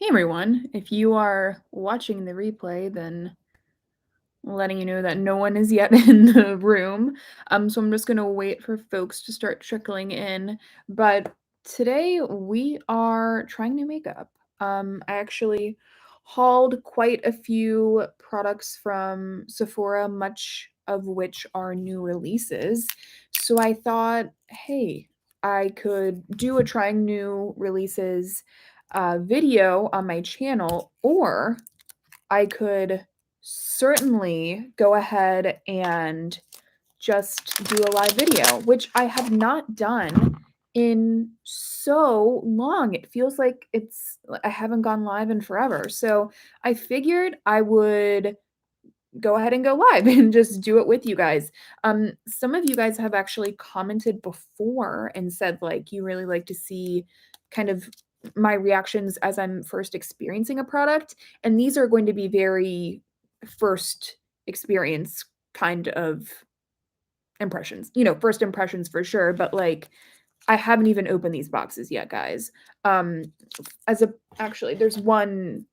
Hey everyone, if you are watching the replay, then letting you know that no one is yet in the room. So I'm just gonna wait for folks to start trickling in. But today we are trying new makeup. I actually hauled quite a few products from Sephora, much of which are new releases. So I thought, hey, I could do a trying new releases video on my channel, or I could certainly go ahead and just do a live video, which I have not done in so long. It feels like I haven't gone live in forever. So I figured I would go ahead and go live and just do it with you guys. Some of you guys have actually commented before and said like you really like to see kind of my reactions as I'm first experiencing a product, and these are going to be very first experience kind of impressions. First impressions for sure, but like I haven't even opened these boxes yet, guys. Um actually there's one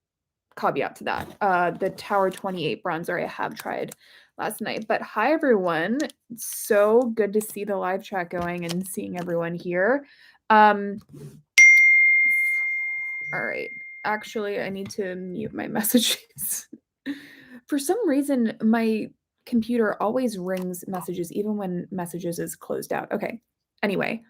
caveat to that. The Tower 28 bronzer I have tried last night. But hi everyone. It's so good to see the live chat going and seeing everyone here. All right. Actually, I need to mute my messages. For some reason, my computer always rings messages even when messages is closed out. Okay. Anyway,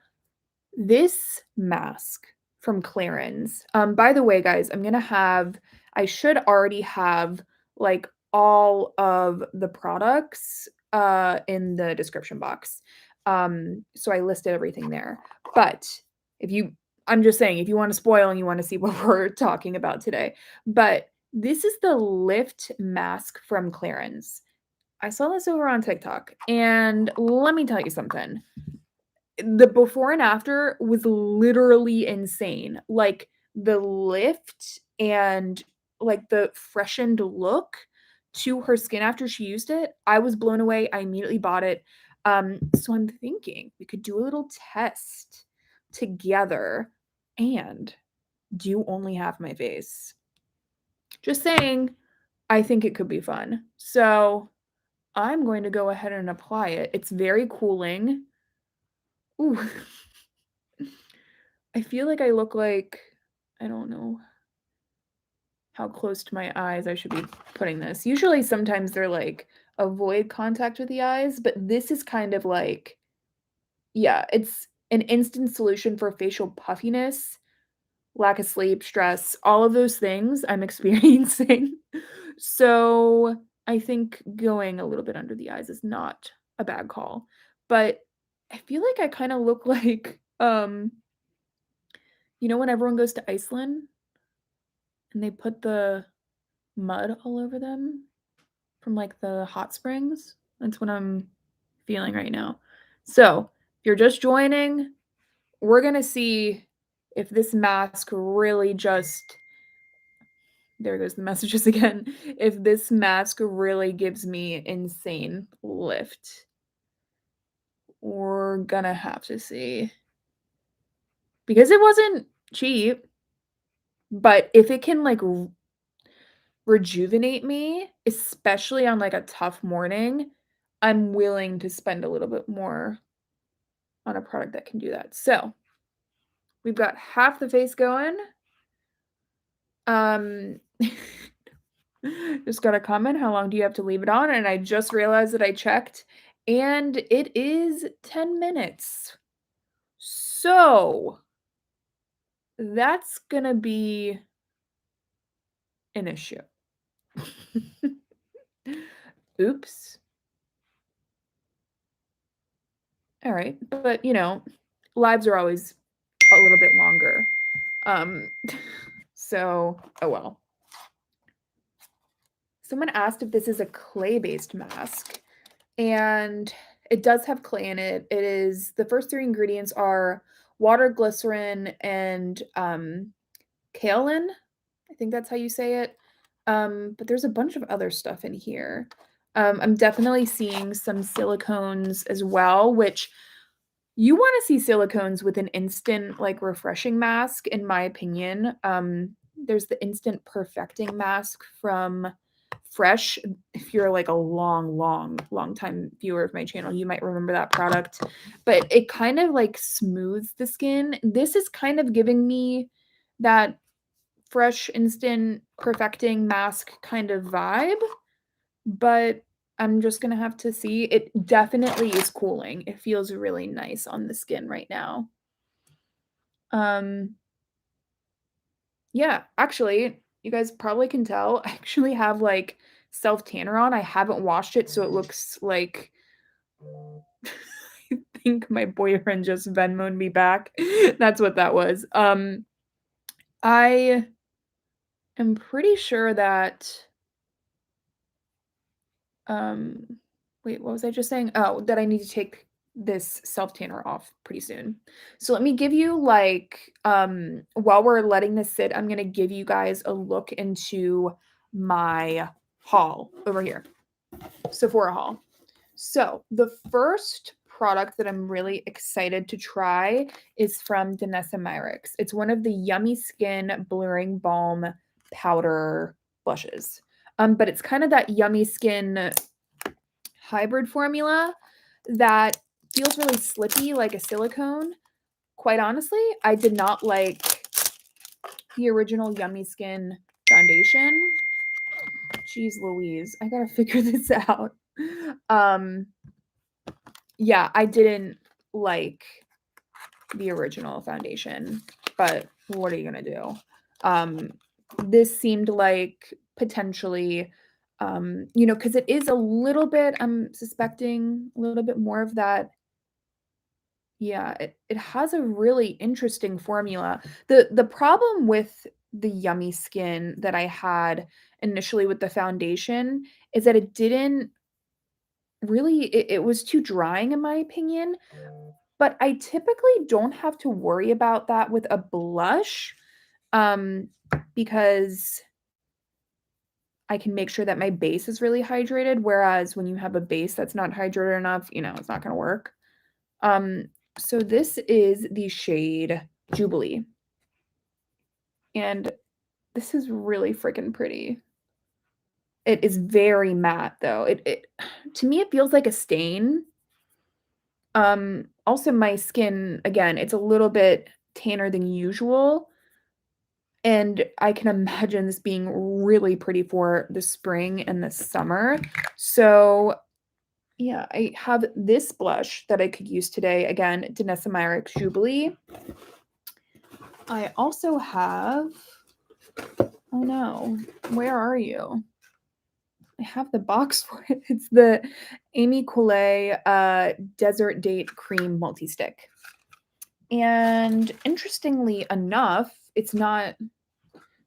this mask from Clarins. By the way, guys, I should already have like all of the products in the description box. So I listed everything there. But if you I'm just saying, if you want to spoil and you want to see what we're talking about today. But this is the Lift mask from Clarins. I saw this over on TikTok, and let me tell you something. The before and after was literally insane. Like the lift and like the freshened look to her skin after she used it, I was blown away. I immediately bought it. So I'm thinking we could do a little test together and do only half my face. Just saying, I think it could be fun. So I'm going to go ahead and apply it. It's very cooling. Ooh. I feel like I look like, I don't know how close to my eyes I should be putting this. Usually sometimes they're like avoid contact with the eyes, but this is kind of like, yeah, it's an instant solution for facial puffiness, lack of sleep, stress, all of those things I'm experiencing. So I think going a little bit under the eyes is not a bad call. But I feel like I kind of look like when everyone goes to Iceland and they put the mud all over them from like the hot springs. That's what I'm feeling right now. So, if you're just joining, we're going to see if this mask really just, there goes the messages again, if this mask really gives me insane lift. We're going to have to see. Because it wasn't cheap, but if it can like rejuvenate me, especially on like a tough morning, I'm willing to spend a little bit more on a product that can do that. So we've got half the face going. Um, just got a comment. How long do you have to leave it on? And I just realized that I checked, and it is 10 minutes. So that's gonna be an issue. Oops. All right, but lives are always a little bit longer. So, oh well. Someone asked if this is a clay-based mask, and it does have clay in it. It is, the first three ingredients are water, glycerin, and kaolin. I think that's how you say it. But there's a bunch of other stuff in here. I'm definitely seeing some silicones as well, which you want to see silicones with an instant like refreshing mask, in my opinion. there's the Instant Perfecting Mask from Fresh. If you're like a long time viewer of my channel, you might remember that product. But it kind of like smooths the skin. This is kind of giving me that Fresh Instant Perfecting Mask kind of vibe, but I'm just gonna have to see. It definitely is cooling. It feels really nice on the skin right now. Um, yeah, actually, you guys probably can tell, I actually have, like, self-tanner on. I haven't washed it, so it looks like I think my boyfriend just Venmoed me back. That's what that was. I am pretty sure that, um wait, what was I just saying? Oh, that I need to take this self-tanner off pretty soon. So let me give you, like, while we're letting this sit, I'm gonna give you guys a look into my haul over here. Sephora haul. So the first product that I'm really excited to try is from Danessa Myricks. It's one of the Yummy Skin Blurring Balm Powder blushes. But it's kind of that Yummy Skin hybrid formula that feels really slippy like a silicone. Quite honestly, I did not like the original Yummy Skin foundation. Jeez Louise, I gotta figure this out. Yeah, I didn't like the original foundation, but what are you gonna do? This seemed like potentially, because it is a little bit, I'm suspecting a little bit more of that. Yeah, it has a really interesting formula. The problem with the Yummy Skin that I had initially with the foundation is that it didn't really, it was too drying in my opinion. But I typically don't have to worry about that with a blush, um, because I can make sure that my base is really hydrated, whereas when you have a base that's not hydrated enough, it's not gonna work. Um, so this is the shade Jubilee, and this is really freaking pretty. It is very matte, though. It to me, it feels like a stain. Also my skin, again, it's a little bit tanner than usual. And I can imagine this being really pretty for the spring and the summer. So, yeah, I have this blush that I could use today. Again, Danessa Myricks Jubilee. I also have, oh no, where are you? I have the box for it. It's the Amy Collet Desert Date Cream Multi-Stick. And interestingly enough, it's not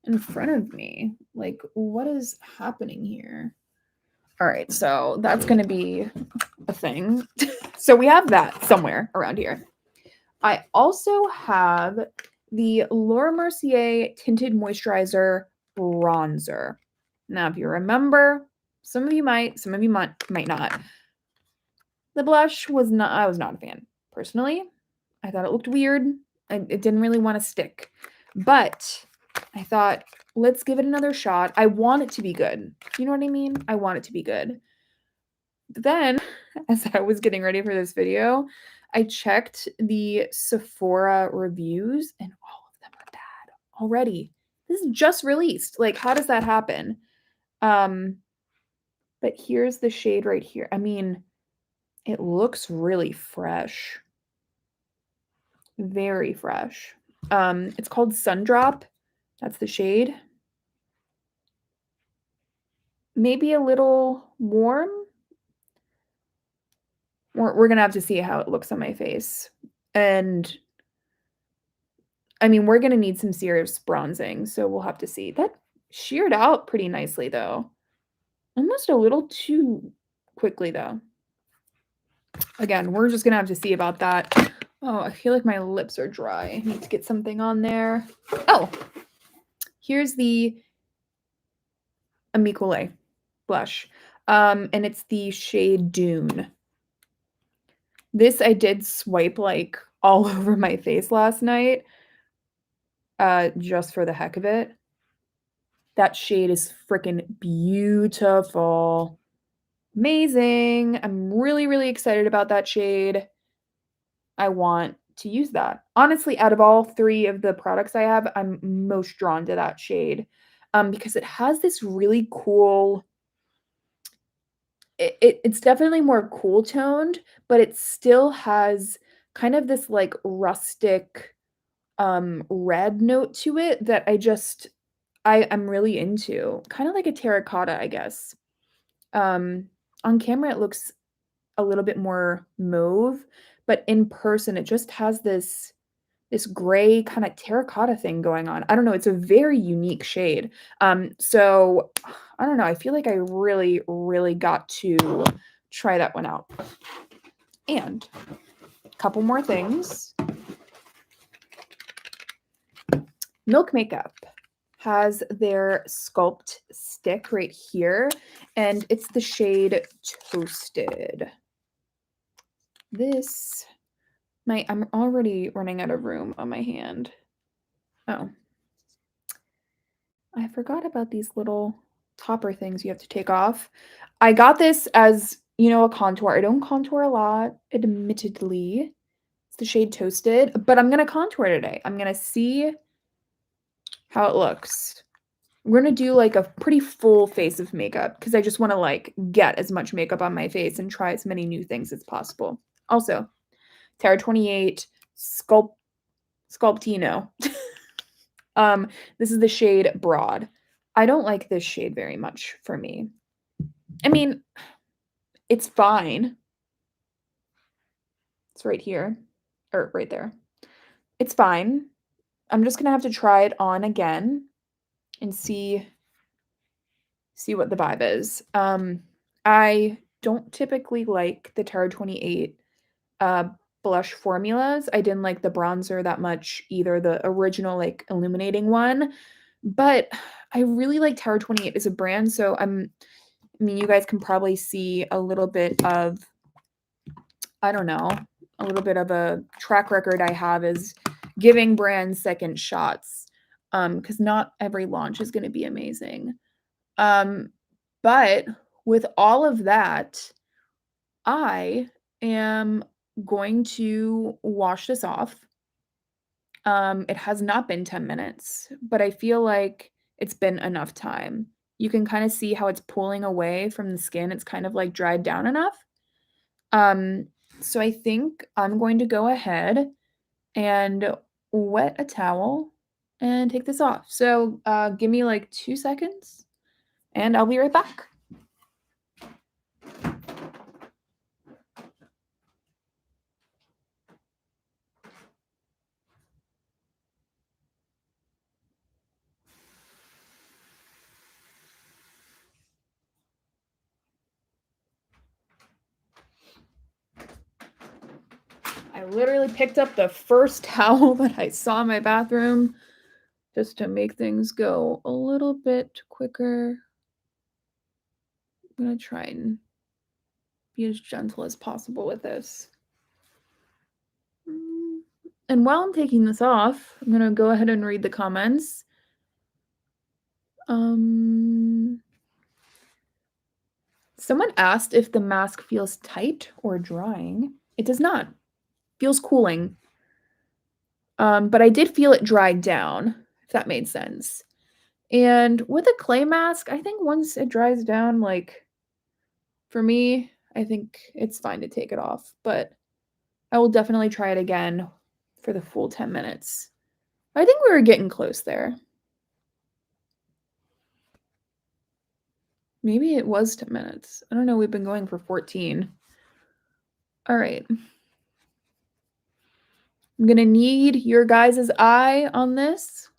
in front of me. Like, what is happening here? All right, so that's going to be a thing. So we have that somewhere around here. I also have the Laura Mercier Tinted Moisturizer Bronzer. Now, if you remember, some of you might, some of you might not. The blush was not, I was not a fan. Personally, I thought it looked weird. It didn't really want to stick. But I thought, let's give it another shot. I want it to be good. You know what I mean? I want it to be good. But then, as I was getting ready for this video, I checked the Sephora reviews and all of them are bad already. This is just released. Like, how does that happen? But here's the shade right here. I mean, it looks really fresh. Very fresh. It's called Sundrop. That's the shade. Maybe a little warm. We're gonna have to see how it looks on my face. And I mean, we're gonna need some serious bronzing, so we'll have to see. That sheared out pretty nicely though. Almost a little too quickly though. Again, we're just gonna have to see about that. Oh, I feel like my lips are dry. I need to get something on there. Oh, here's the Amicole blush. And it's the shade Dune. This I did swipe like all over my face last night, just for the heck of it. That shade is freaking beautiful. Amazing. I'm really, really excited about that shade. I want to use that. Honestly, out of all 3 of the products I have, I'm most drawn to that shade, because it has this really cool it's definitely more cool toned, but it still has kind of this, like, rustic, red note to it that I'm really into. Kinda like a terracotta, I guess. Um, on camera, it looks a little bit more mauve, but in person, it just has this gray kinda terracotta thing going on. I don't know, it's a very unique shade. So I don't know, I feel like I really, really got to try that one out. And a couple more things. Milk Makeup has their Sculpt Stick right here, and it's the shade Toasted. This I'm already running out of room on my hand. Oh, I forgot about these little topper things you have to take off. I got this as, a contour. I don't contour a lot, admittedly. It's the shade Toasted, but I'm gonna contour today. I'm gonna see how it looks. We're gonna do like a pretty full face of makeup because I just want to like get as much makeup on my face and try as many new things as possible. Also, Terra 28 Sculptino. This is the shade Broad. I don't like this shade very much for me. I mean, it's fine. It's right here or right there. It's fine. I'm just gonna have to try it on again and see what the vibe is. I don't typically like the Terra 28 uh blush formulas. I didn't like the bronzer that much either, the original like illuminating one, but I really like Terra 28 as a brand, so I mean, you guys can probably see a little bit of, I don't know, a little bit of a track record I have is giving brands second shots, because not every launch is going to be amazing. Um, but with all of that, I am going to wash this off. It has not been 10 minutes, but I feel like it's been enough time. You can kind of see how it's pulling away from the skin. It's kind of like dried down enough. Um, so I think I'm going to go ahead and wet a towel and take this off. So give me like 2 seconds and I'll be right back. I literally picked up the first towel that I saw in my bathroom just to make things go a little bit quicker. I'm going to try and be as gentle as possible with this. And while I'm taking this off, I'm going to go ahead and read the comments. Someone asked if the mask feels tight or drying. It does not. Feels cooling. But I did feel it dried down, if that made sense. And with a clay mask, I think once it dries down, like, for me, I think it's fine to take it off, but I will definitely try it again for the full 10 minutes. I think we were getting close there. Maybe it was 10 minutes. I don't know, we've been going for 14. All right. I'm gonna need your guys' eye on this.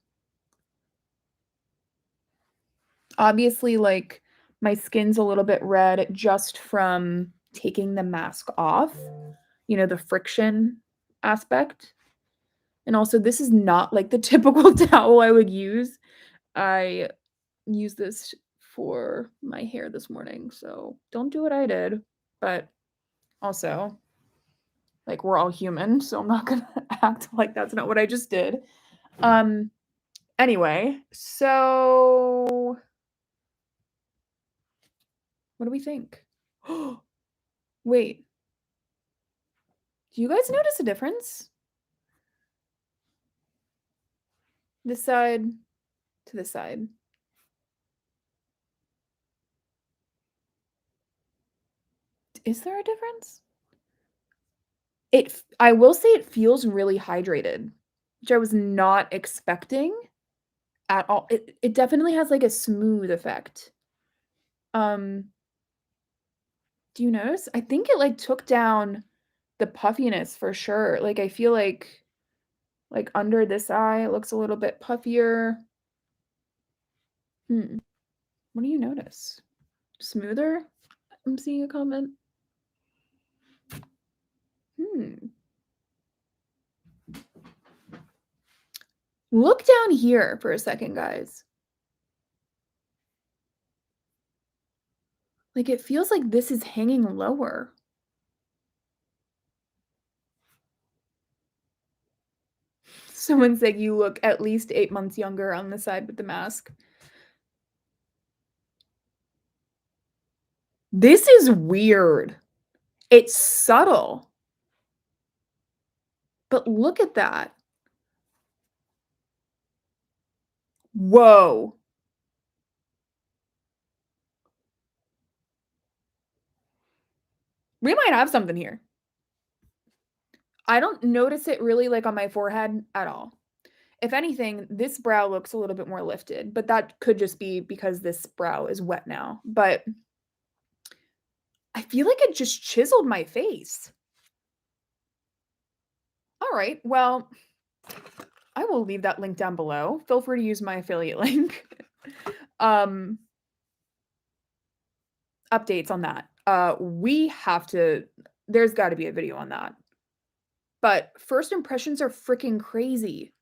Obviously, like, my skin's a little bit red just from taking the mask off, the friction aspect. And also, this is not like the typical towel I would use. I used this for my hair this morning, so don't do what I did. But also, like, we're all human, so I'm not gonna act like that's not what I just did. Anyway, so what do we think? Wait, do you guys notice a difference? This side to this side. Is there a difference? I will say it feels really hydrated, which I was not expecting at all. It definitely has, like, a smooth effect. Um, do you notice? I think it, like, took down the puffiness for sure. Like, I feel like, under this eye, it looks a little bit puffier. Hmm, what do you notice? Smoother? I'm seeing a comment. Hmm. Look down here for a second, guys. Like, it feels like this is hanging lower. Someone said you look at least 8 months younger on the side with the mask. This is weird. It's subtle. But look at that. Whoa. We might have something here. I don't notice it really, like, on my forehead at all. If anything, this brow looks a little bit more lifted, but that could just be because this brow is wet now. But I feel like it just chiseled my face. All right, well, I will leave that link down below. Feel free to use my affiliate link. Um, updates on that. We have to there's gotta be a video on that. But first impressions are freaking crazy.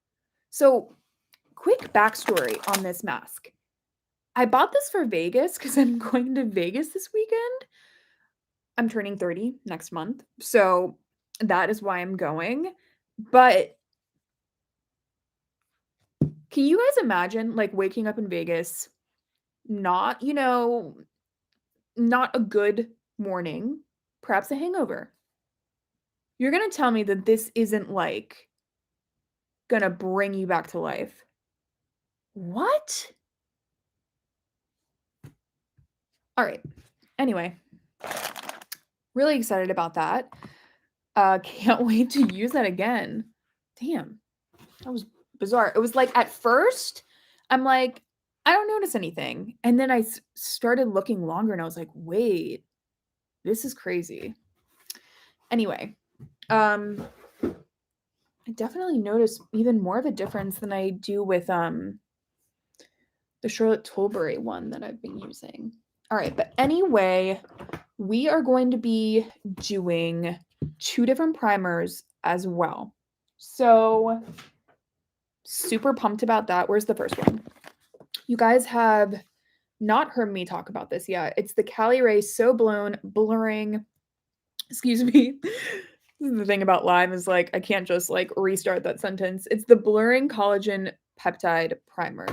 So, quick backstory on this mask. I bought this for Vegas because I'm going to Vegas this weekend. I'm turning 30 next month, so that is why I'm going. But can you guys imagine, like, waking up in Vegas, not, not a good morning, perhaps a hangover? You're gonna tell me that this isn't, like, gonna bring you back to life. What? Alright. Anyway, really excited about that. Can't wait to use that again. Damn, that was bizarre. It was like, at first, I'm like, "I don't notice anything," and then I started looking longer, and I was like, "Wait, this is crazy." Anyway, um, I definitely noticed even more of a difference than I do with, the Charlotte Tilbury one that I've been using. Alright, but anyway, we are going to be doing 2 different primers as well. So, super pumped about that. Where's the first one? You guys have not heard me talk about this yet. It's the Cali Ray So Blown Blurring. Excuse me. This is the thing about live is, like, I can't just, like, restart that sentence. It's the Blurring Collagen Peptide Primer.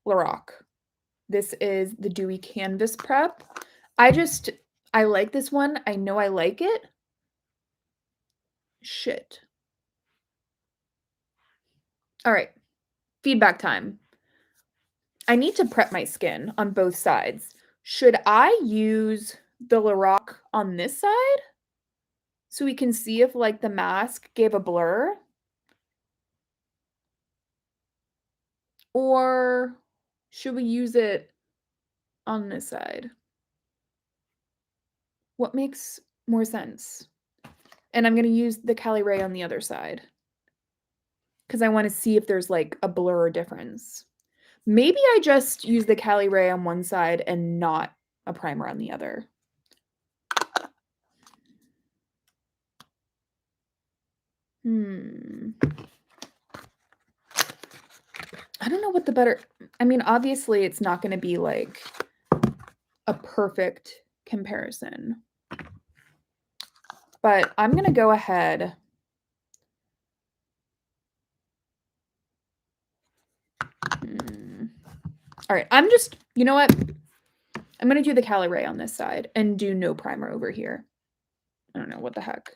Lorac. This is the Dewy Canvas Prep. I like this one. I know I like it. Shit. All right. Feedback time. I need to prep my skin on both sides. Should I use the Lorac on this side so we can see if, like, the mask gave a blur? Or should we use it on this side? What makes more sense? And I'm going to use the Cali Ray on the other side because I want to see if there's, like, a blur difference. Maybe I just use the Cali Ray on one side and not a primer on the other. I don't know what the better I mean, obviously, it's not gonna be, like, a perfect comparison. But I'm gonna go ahead All right, I'm just, you know what? I'm going to do the Cali Ray on this side and do no primer over here. I don't know, what the heck.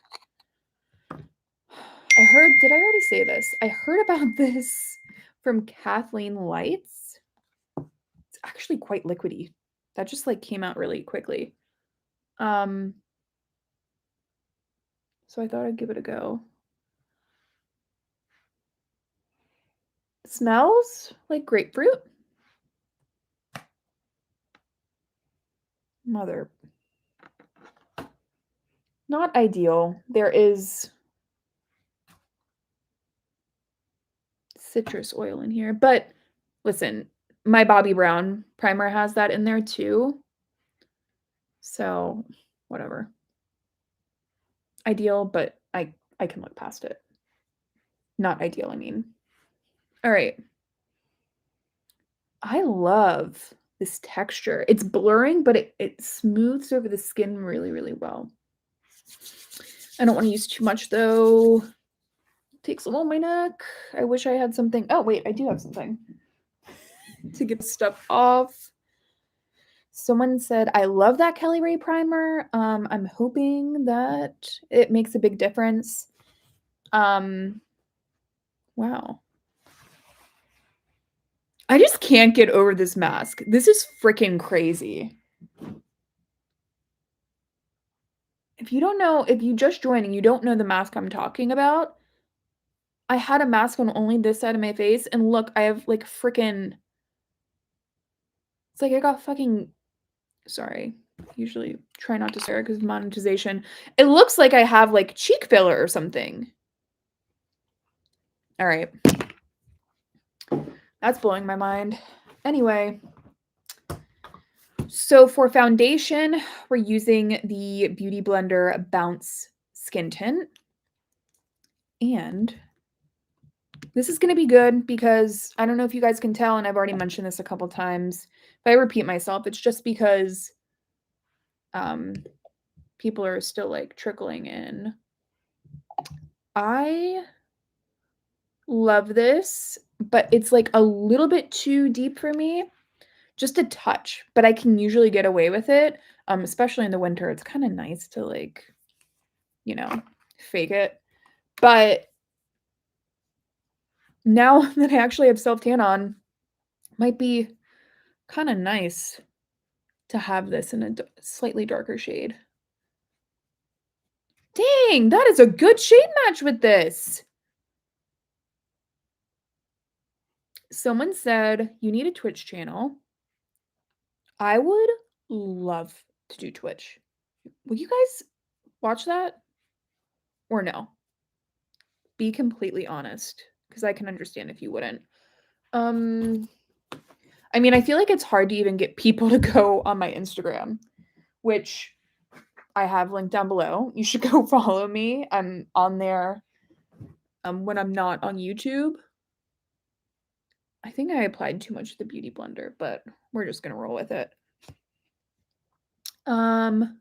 I heard, did I already say this? I heard about this from Kathleen Lights. It's actually quite liquidy. That just like came out really quickly. So I thought I'd give it a go. It smells like grapefruit. Mother. Not ideal. There is citrus oil in here, but listen, my Bobbi Brown primer has that in there too. So, whatever. Ideal, but I can look past it. Not ideal, I mean. All right. I love this texture. It's blurring, but it smooths over the skin really, really well. I don't want to use too much though. Takes a little on my neck. I wish I had something. Oh, wait, I do have something to get stuff off. Someone said, I love that Kelly Ray primer. I'm hoping that it makes a big difference. Wow. I just can't get over this mask. This is freaking crazy. If you don't know, if you just joined and you don't know the mask I'm talking about, I had a mask on only this side of my face, and look, I have like freaking. It's like I got fucking. Sorry. Usually try not to swear because of monetization. It looks like I have like cheek filler or something. All right. That's blowing my mind. Anyway, so for foundation, we're using the Beauty Blender Bounce Skin Tint. And this is going to be good because I don't know if you guys can tell, and I've already mentioned this a couple times. If I repeat myself, it's just because people are still like trickling in. I love this, but it's like a little bit too deep for me. Just a touch, but I can usually get away with it, especially in the winter. It's kind of nice to like, you know, fake it. But now that I actually have self-tan on, might be kind of nice to have this in a slightly darker shade. Dang, that is a good shade match with this. Someone said you need a Twitch channel. I would love to do Twitch. Will you guys watch that or no? Be completely honest, because I can understand if you wouldn't. I mean, I feel like it's hard to even get people to go on my Instagram, which I have linked down below. You should go follow me. I'm on there when I'm not on YouTube. I think I applied too much to the Beauty Blender, but we're just gonna roll with it. Someone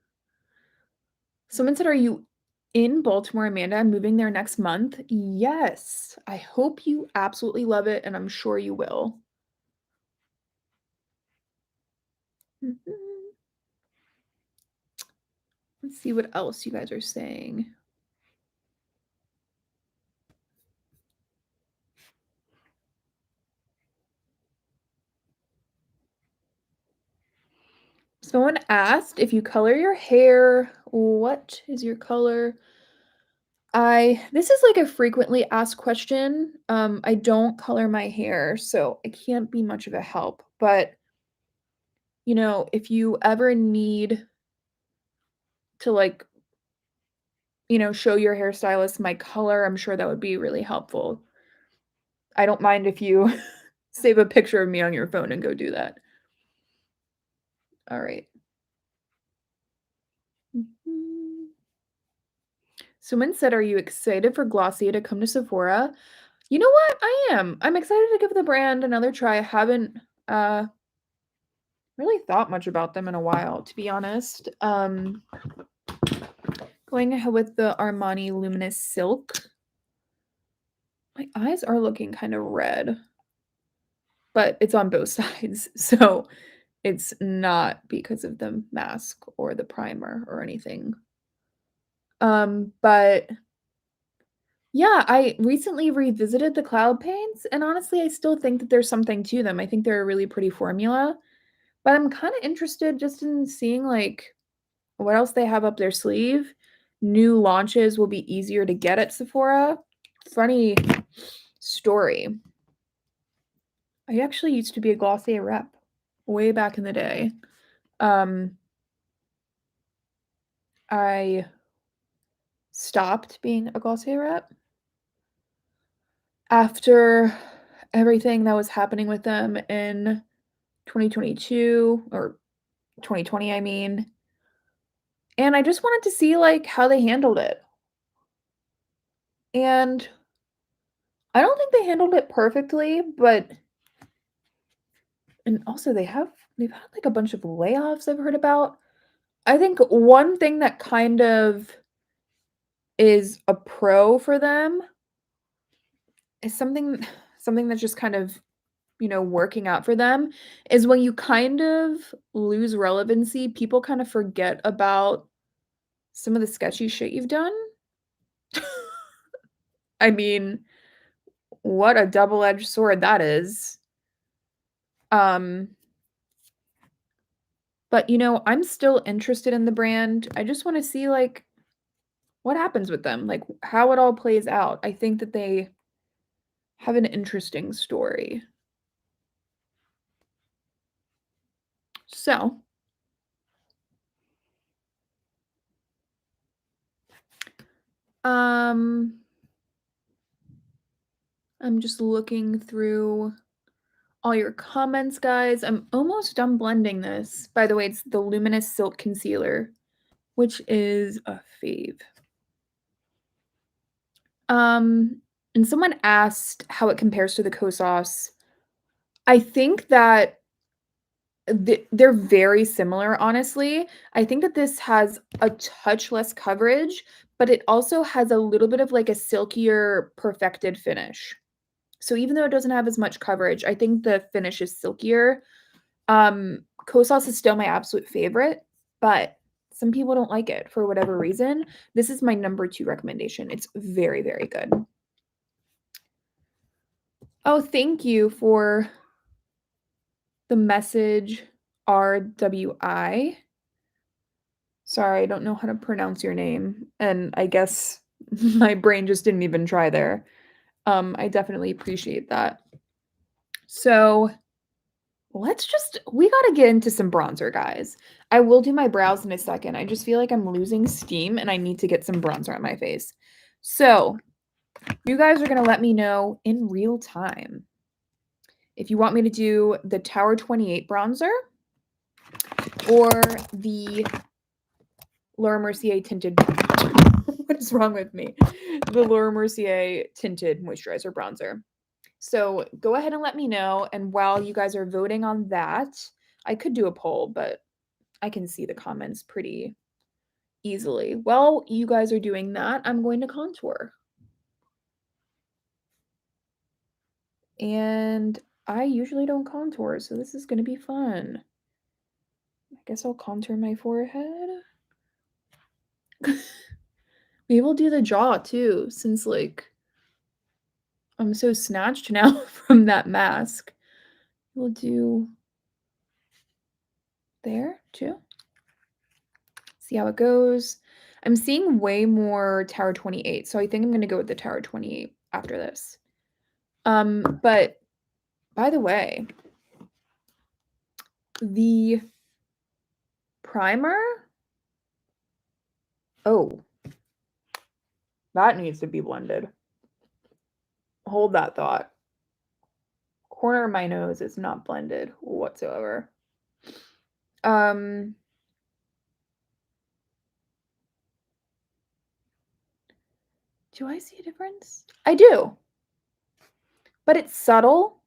said, are you in Baltimore, Amanda? I'm moving there next month. Yes. I hope you absolutely love it, and I'm sure you will. Let's see what else you guys are saying. Someone asked if you color your hair, what is your color? This is like a frequently asked question. I don't color my hair, so I can't be much of a help. But, you know, if you ever need to like, you know, show your hairstylist my color, I'm sure that would be really helpful. I don't mind if you save a picture of me on your phone and go do that. All right. Someone said, are you excited for Glossier to come to Sephora? You know what? I am. I'm excited to give the brand another try. I haven't really thought much about them in a while, to be honest. Going ahead with the Armani Luminous Silk. My eyes are looking kind of red. but it's on both sides, so it's not because of the mask or the primer or anything. But yeah, I recently revisited the cloud paints, and honestly, I still think that there's something to them. I think they're a really pretty formula, but I'm kinda interested just in seeing, like, what else they have up their sleeve. New launches will be easier to get at Sephora. Funny story. I actually used to be a Glossier rep way back in the day. Um, I stopped being a Glossier rep after everything that was happening with them in 2022 or 2020, I mean, and I just wanted to see, like, how they handled it, and I don't think they handled it perfectly, but and also they've had, like, a bunch of layoffs I've heard about. I think one thing that kind of is a pro for them is something that's just kind of, working out for them, is when you kind of lose relevancy, people kind of forget about some of the sketchy shit you've done. I mean, what a double-edged sword that is. Um, but, I'm still interested in the brand. I just wanna see, like, what happens with them, like, how it all plays out. I think that they have an interesting story. So, um, I'm just looking through all your comments, guys. I'm almost done blending this. By the way, it's the Luminous Silk Concealer, which is a fave. Um, and someone asked how it compares to the Kosas. I think that they're very similar, honestly. I think that this has a touch less coverage, but it also has a little bit of, like, a silkier perfected finish. So even though it doesn't have as much coverage, I think the finish is silkier. Kosas is still my absolute favorite, but some people don't like it for whatever reason. This is my number 2 recommendation. It's very, very good. Oh, thank you for the message, RWI. Sorry, I don't know how to pronounce your name, and I guess my brain just didn't even try there. I definitely appreciate that. So, we gotta get into some bronzer, guys. I will do my brows in a second. I just feel like I'm losing steam and I need to get some bronzer on my face. So, you guys are gonna let me know in real time if you want me to do the Tower 28 bronzer or the Laura Mercier tinted what is wrong with me? The Laura Mercier tinted moisturizer bronzer. So go ahead and let me know. And while you guys are voting on that, I could do a poll, but I can see the comments pretty easily. While you guys are doing that, I'm going to contour. And I usually don't contour, so this is going to be fun. I guess I'll contour my forehead. Maybe we'll do the jaw too, since, like, I'm so snatched now from that mask. We'll do there too. See how it goes. I'm seeing way more Tower 28, so I think I'm gonna go with the Tower 28 after this. But by the way, the primer, oh, that needs to be blended. Hold that thought. Corner of my nose is not blended whatsoever. Um, do I see a difference? I do, but it's subtle.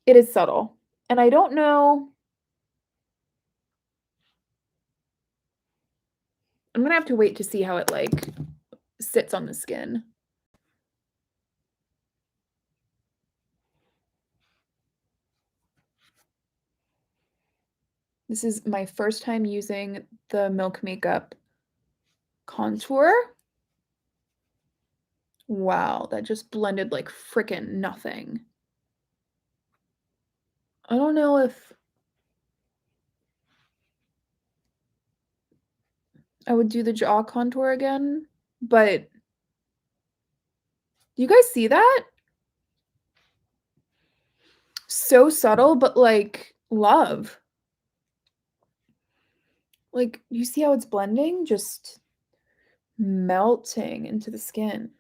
It is subtle, and I don't know. I'm gonna have to wait to see how it, like, sits on the skin. This is my first time using the Milk Makeup contour. Wow, that just blended like frickin' nothing. I don't know if I would do the jaw contour again, but do you guys see that? So subtle, but like love. Like, you see how it's blending? Just melting into the skin.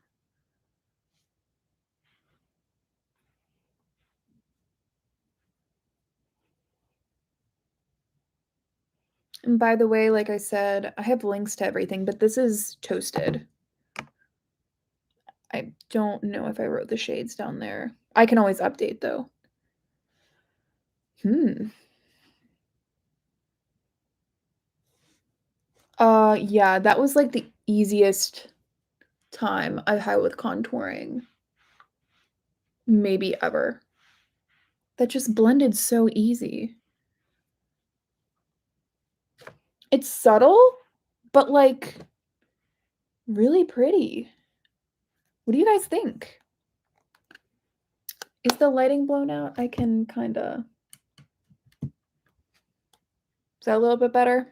And by the way, like I said, I have links to everything, but this is toasted. I don't know if I wrote the shades down there. I can always update though. Hmm. Yeah, that was like the easiest time I've had with contouring, maybe ever. That just blended so easy. It's subtle, but like really pretty. What do you guys think? Is the lighting blown out? I can kinda. Is that a little bit better?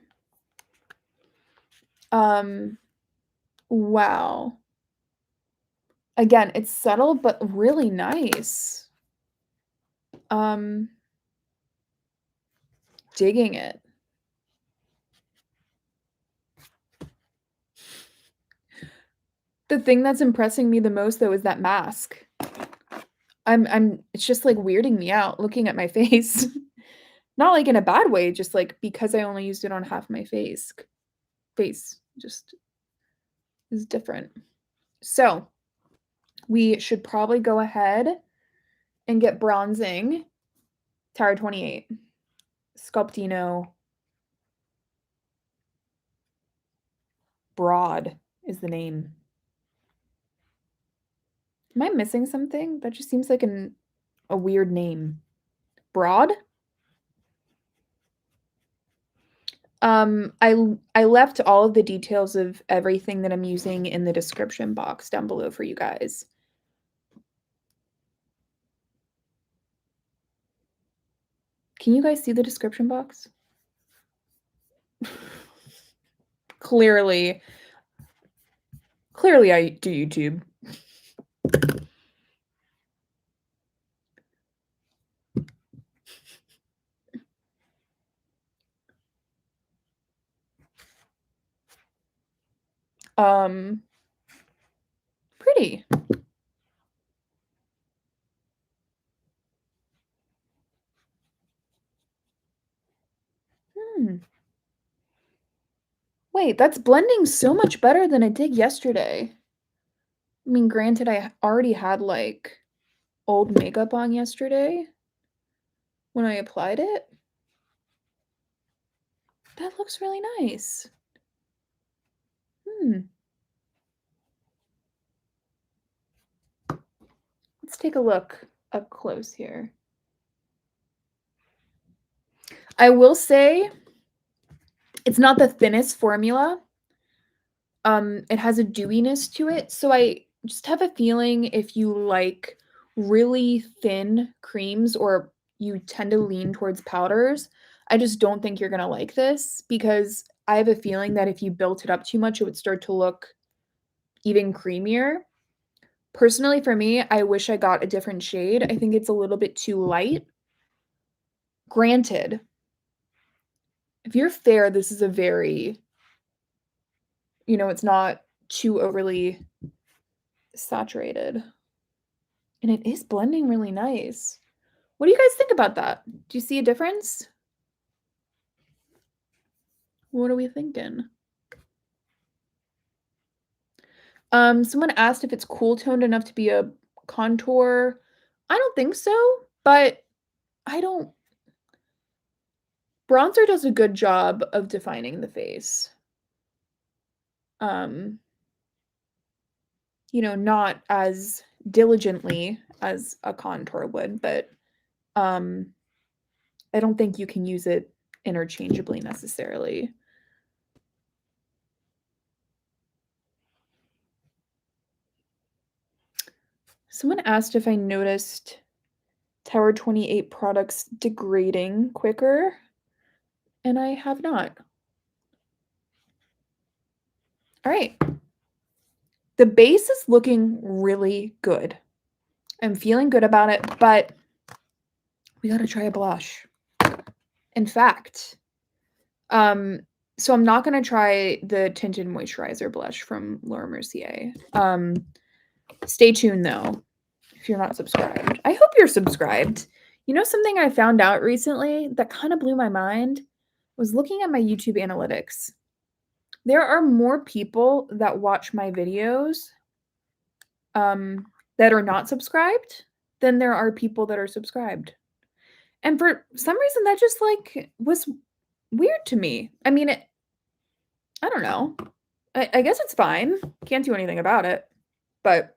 Um, wow. Again, it's subtle, but really nice. Um, digging it. The thing that's impressing me the most, though, is that mask. It's just, like, weirding me out looking at my face. Not, like, in a bad way, just, like, because I only used it on half my face just is different. So, we should probably go ahead and get bronzing. Tower 28. Sculptino Broad is the name. Am I missing something? That just seems like a weird name. Broad? I left all of the details of everything that I'm using in the description box down below for you guys. Can you guys see the description box? Clearly I do YouTube. Um, pretty. Hmm. Wait, that's blending so much better than it did yesterday. I mean, granted, I already had, like, old makeup on yesterday when I applied it. That looks really nice. Hmm. Let's take a look up close here. I will say it's not the thinnest formula. It has a dewiness to it, so I just have a feeling if you like really thin creams or you tend to lean towards powders, I just don't think you're gonna like this because I have a feeling that if you built it up too much, it would start to look even creamier. Personally, for me, I wish I got a different shade. I think it's a little bit too light. Granted, if you're fair, this is a very, it's not too overly saturated. And it is blending really nice. What do you guys think about that? Do you see a difference? What are we thinking? Someone asked if it's cool toned enough to be a contour. I don't think so, but I don't bronzer does a good job of defining the face. Um, not as diligently as a contour would, but I don't think you can use it interchangeably necessarily. Someone asked if I noticed Tower 28 products degrading quicker, and I have not. All right. The base is looking really good. I'm feeling good about it, but we got to try a blush. In fact, so I'm not going to try the tinted moisturizer blush from Laura Mercier. Stay tuned though, if you're not subscribed. I hope you're subscribed. You know, something I found out recently that kind of blew my mind was looking at my YouTube analytics. There are more people that watch my videos that are not subscribed than there are people that are subscribed. And for some reason that just like was weird to me. I mean, I don't know. I guess it's fine. Can't do anything about it. But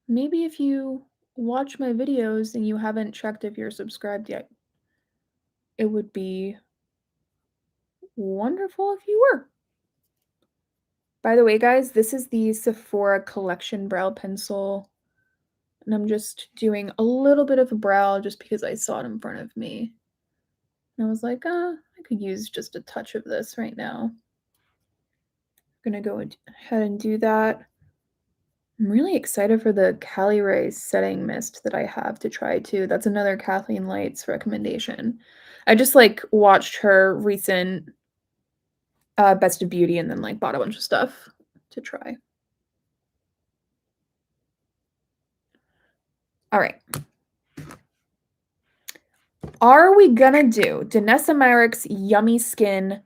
maybe if you watch my videos and you haven't checked if you're subscribed yet, it would be wonderful if you were. By the way, guys, this is the Sephora Collection Brow Pencil. And I'm just doing a little bit of a brow just because I saw it in front of me. And I was like, I could use just a touch of this right now. I'm gonna go ahead and do that. I'm really excited for the Cali Ray setting mist that I have to try too. That's another Kathleen Lights recommendation. I just like watched her recent Best of Beauty and then like bought a bunch of stuff to try. All right. Are we gonna do Danessa Myricks Yummy Skin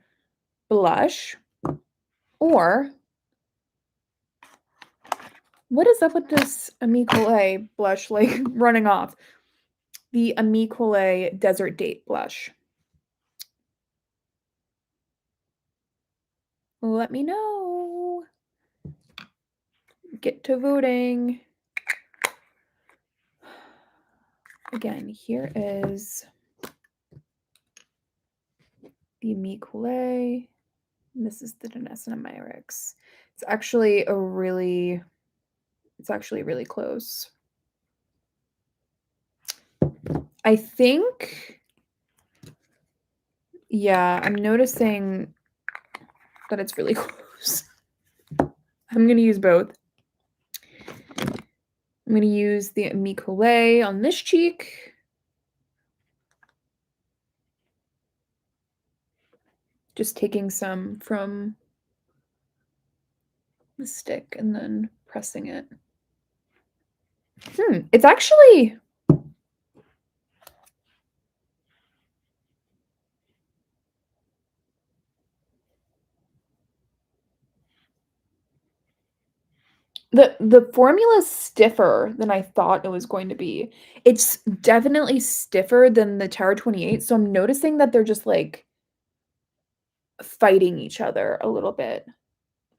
blush, or what is up with this Ami Collet blush like running off? The Ami Collet Desert Date blush. Let me know. Get to voting. Again, here is the Ami Collet. This is the Danessa Myricks. It's actually really close. I think, yeah, I'm noticing that it's really close. I'm going to use both. I'm going to use the Ami Collet on this cheek. Just taking some from the stick and then pressing it. It's actually the formula's stiffer than I thought it was going to be. It's definitely stiffer than the Tower 28, so I'm noticing that they're just like fighting each other a little bit,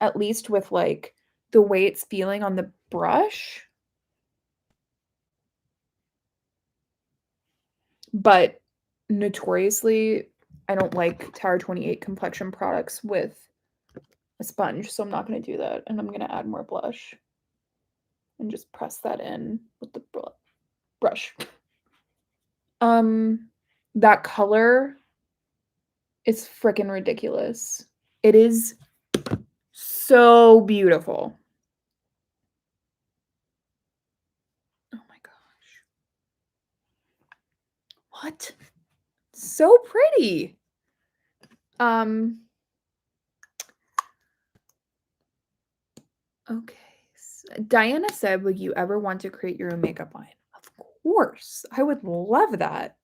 at least with like the way it's feeling on the brush. But notoriously, I don't like Tower 28 complexion products with a sponge, so I'm not going to do that. And I'm going to add more blush and just press that in with the brush. That color is freaking ridiculous. It is so beautiful. Oh my gosh. What? So pretty. Okay. Diana said, would you ever want to create your own makeup line? Of course. I would love that.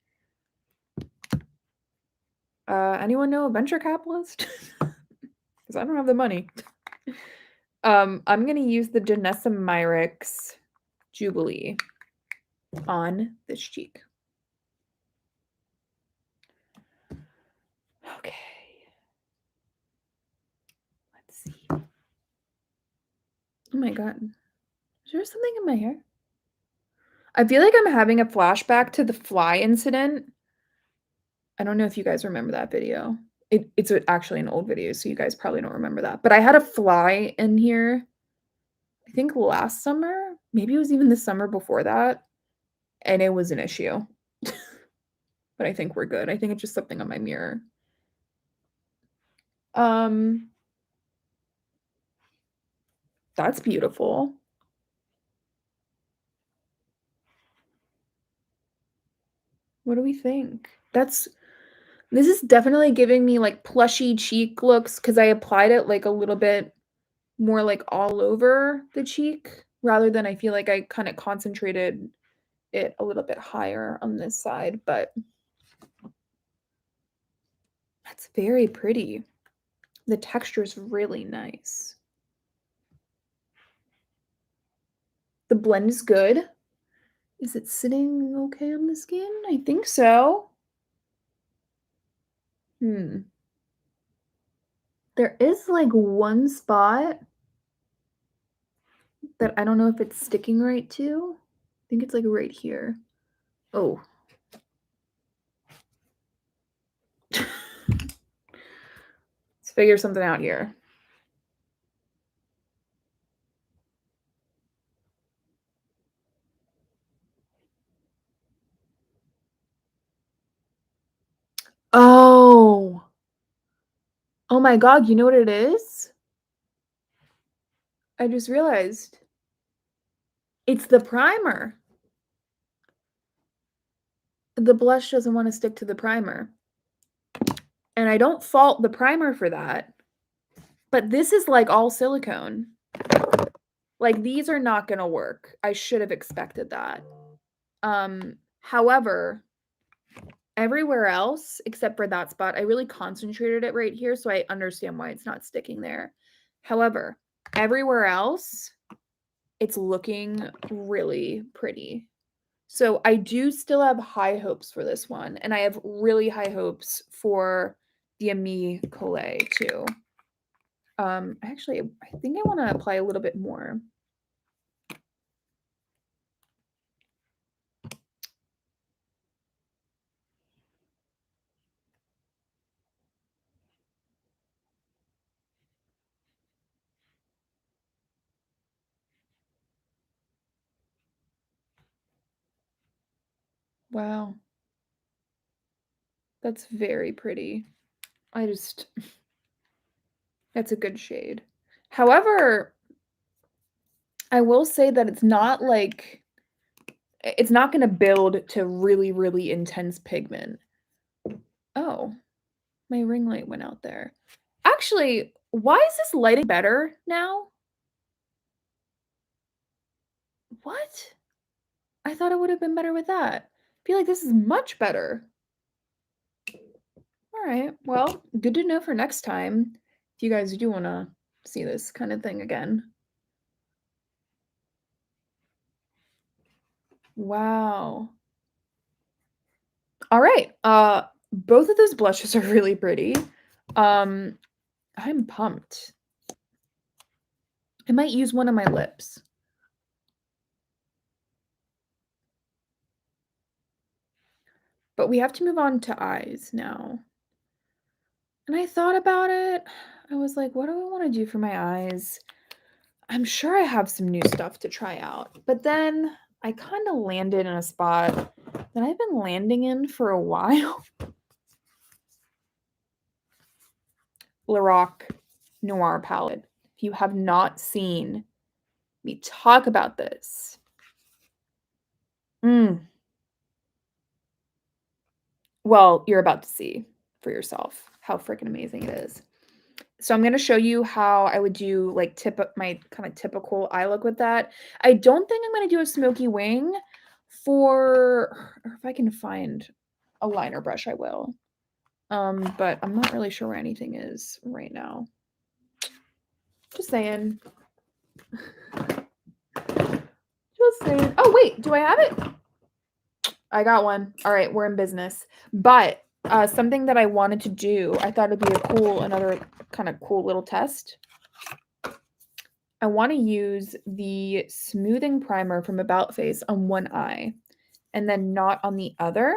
Anyone know a venture capitalist? Because I don't have the money. I'm going to use the Danessa Myricks Jubilee on this cheek. Okay. Let's see. Oh my god. Is there something in my hair? I feel like I'm having a flashback to the fly incident. I don't know if you guys remember that video. It's actually an old video, so you guys probably don't remember that. But I had a fly in here, I think last summer. Maybe it was even the summer before that, and it was an issue. But I think we're good. I think it's just something on my mirror. Um, that's beautiful. What do we think? This is definitely giving me like plushy cheek looks because I applied it like a little bit more like all over the cheek rather than I feel like I kind of concentrated it a little bit higher on this side, but that's very pretty. The texture is really nice. The blend is good. Is it sitting okay on the skin? I think so. There is like one spot that I don't know if it's sticking right to. I think it's like right here. Oh. Let's figure something out here. Oh. Oh my god, you know what it is? I just realized. It's the primer. The blush doesn't want to stick to the primer. And I don't fault the primer for that. But this is like all silicone. Like these are not going to work. I should have expected that. However, everywhere else except for that spot, I really concentrated it right here, so I understand why it's not sticking there. However, everywhere else, it's looking really pretty. So I do still have high hopes for this one, and I have really high hopes for the Ami Collet too. Actually, I think I want to apply a little bit more. Wow. That's very pretty. That's a good shade. However, I will say that it's not going to build to really, really intense pigment. Oh, my ring light went out there. Actually, why is this lighting better now? What? I thought it would have been better with that. I feel like this is much better. All right. Well, good to know for next time if you guys do want to see this kind of thing again. Wow. All right. Both of those blushes are really pretty. I'm pumped. I might use one on my lips. But we have to move on to eyes now. And I thought about it. I was like, what do I want to do for my eyes? I'm sure I have some new stuff to try out. But then I kind of landed in a spot that I've been landing in for a while. Lorac Noir palette. If you have not seen me talk about this. Well, you're about to see for yourself how freaking amazing it is. So I'm going to show you how I would do like my kind of typical eye look with that. I don't think I'm going to do a smoky wing or if I can find a liner brush, I will. But I'm not really sure where anything is right now. Just saying. Just saying. Oh, wait, do I have it? I got one. All right, we're in business. But something that I wanted to do, I thought it'd be another kind of cool little test, I wanna use the smoothing primer from About Face on one eye and then not on the other.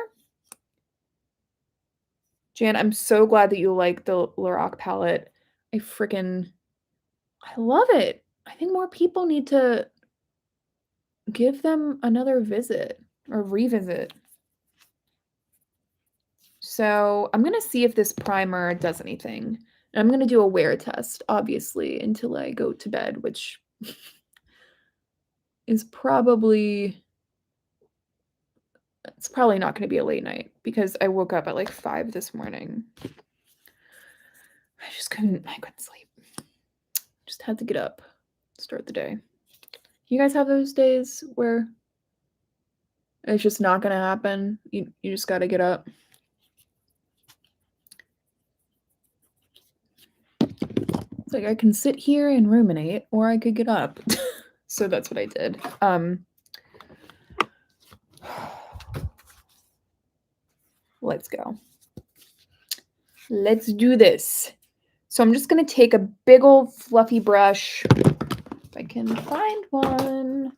Jan, I'm so glad that you like the Lorac palette. I love it. I think more people need to give them another visit or revisit. So, I'm gonna see if this primer does anything. And I'm gonna do a wear test, obviously, until I go to bed, which is probably it's probably not gonna be a late night because I woke up at, like, 5 this morning. I couldn't sleep. Just had to get up, start the day. You guys have those days where it's just not gonna happen? You just gotta get up? It's like I can sit here and ruminate, or I could get up. So that's what I did. Let's go. Let's do this. So I'm just gonna take a big old fluffy brush, if I can find one.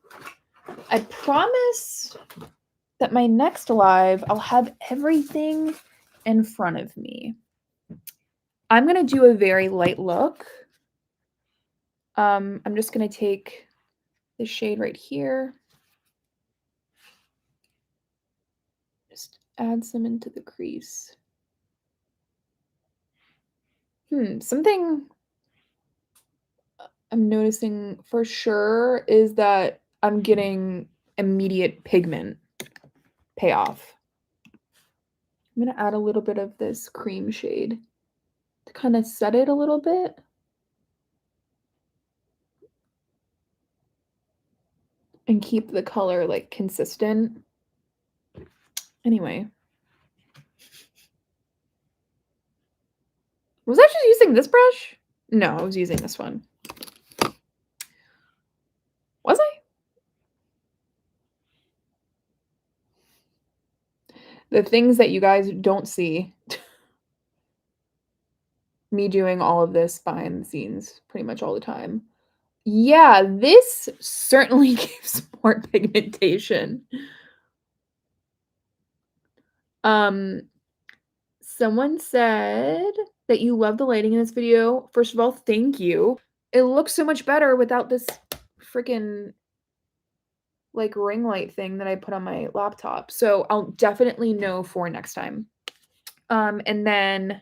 I promise that my next live, I'll have everything in front of me. I'm gonna do a very light look. I'm just gonna take this shade right here. Just add some into the crease. Something I'm noticing for sure is that I'm getting immediate pigment payoff. I'm gonna add a little bit of this cream shade to kind of set it a little bit. And keep the color, like, consistent. Anyway. Was I just using this brush? No, I was using this one. Was I? The things that you guys don't see. Me doing all of this behind the scenes pretty much all the time. Yeah, this certainly gives more pigmentation. Someone said that you love the lighting in this video. First of all, thank you. It looks so much better without this freaking, like, ring light thing that I put on my laptop. So I'll definitely know for next time. And then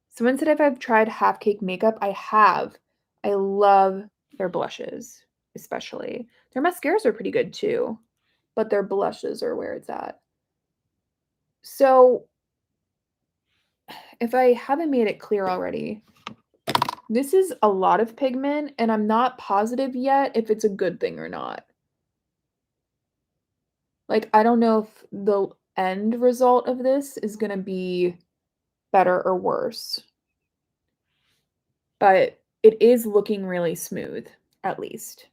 someone said if I've tried Half Cake makeup, I have. I love their blushes, especially. Their mascaras are pretty good too, but their blushes are where it's at. So if I haven't made it clear already, this is a lot of pigment, and I'm not positive yet if it's a good thing or not. Like, I don't know if the end result of this is gonna be better or worse. But it is looking really smooth, at least.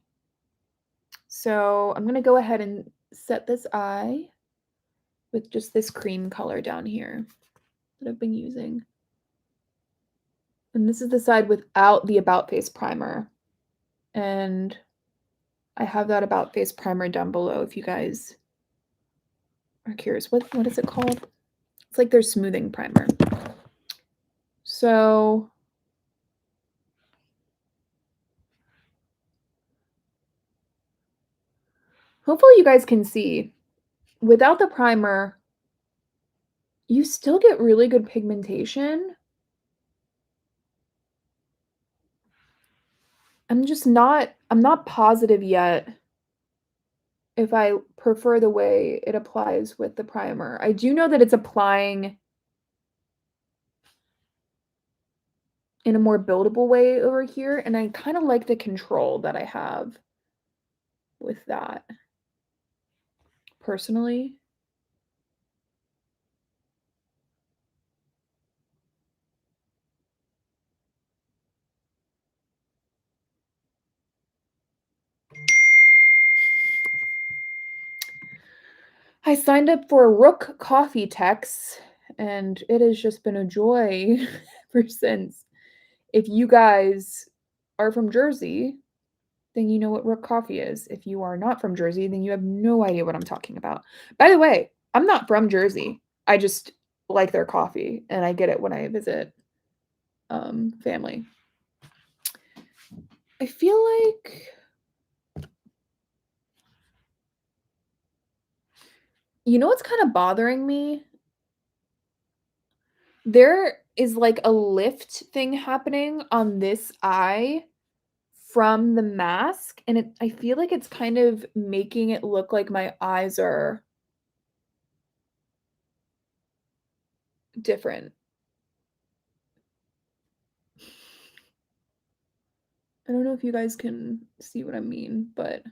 So I'm gonna go ahead and set this eye with just this cream color down here that I've been using. And this is the side without the About Face primer. And I have that About Face primer down below if you guys are curious. What is it called? It's like their smoothing primer. So hopefully you guys can see. Without the primer, you still get really good pigmentation. I'm not positive yet if I prefer the way it applies with the primer. I do know that it's applying in a more buildable way over here, and I kinda like the control that I have with that, personally. I signed up for Rook Coffee Techs, and it has just been a joy ever since. If you guys are from Jersey, then you know what rook coffee is. If you are not from Jersey, then you have no idea what I'm talking about. By the way, I'm not from Jersey. I just like their coffee, and I get it when I visit family. I feel like you know what's kind of bothering me? There is like a lift thing happening on this eye from the mask, and I feel like it's kind of making it look like my eyes are different. I don't know if you guys can see what I mean, but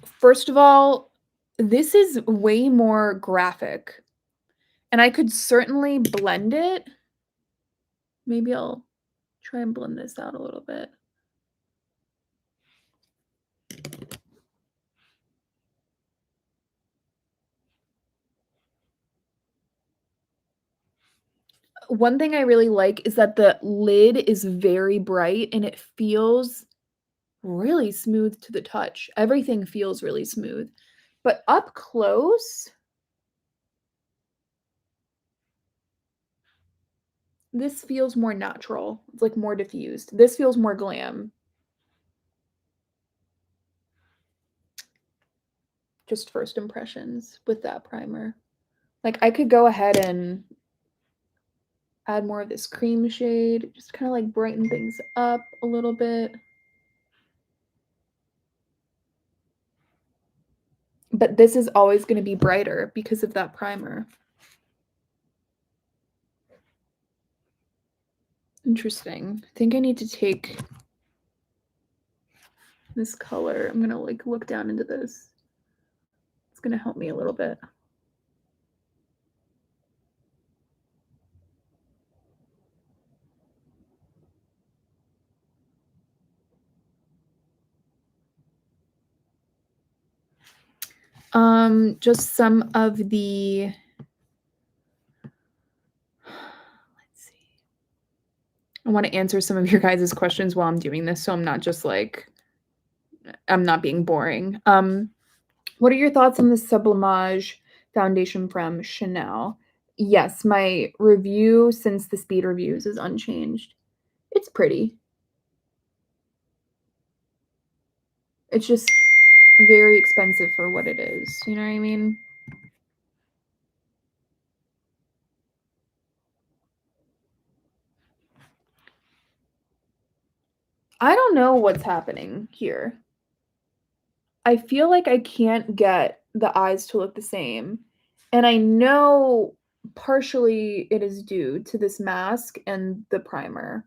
first of all, this is way more graphic, and I could certainly blend it. Maybe I'll try and blend this out a little bit. One thing I really like is that the lid is very bright and it feels really smooth to the touch. Everything feels really smooth. But up close, this feels more natural. It's like more diffused. This feels more glam. Just first impressions with that primer. Like I could go ahead and add more of this cream shade, just kind of like brighten things up a little bit. But this is always going to be brighter because of that primer. Interesting. I think I need to take this color. I'm going to like look down into this. It's going to help me a little bit. Just some of the, let's see. I want to answer some of your guys' questions while I'm doing this, so I'm not just like, I'm not being boring. What are your thoughts on the Sublimage foundation from Chanel? Yes, my review since the speed reviews is unchanged. It's pretty. It's just very expensive for what it is. You know what I mean? I don't know what's happening here. I feel like I can't get the eyes to look the same. And I know partially it is due to this mask and the primer,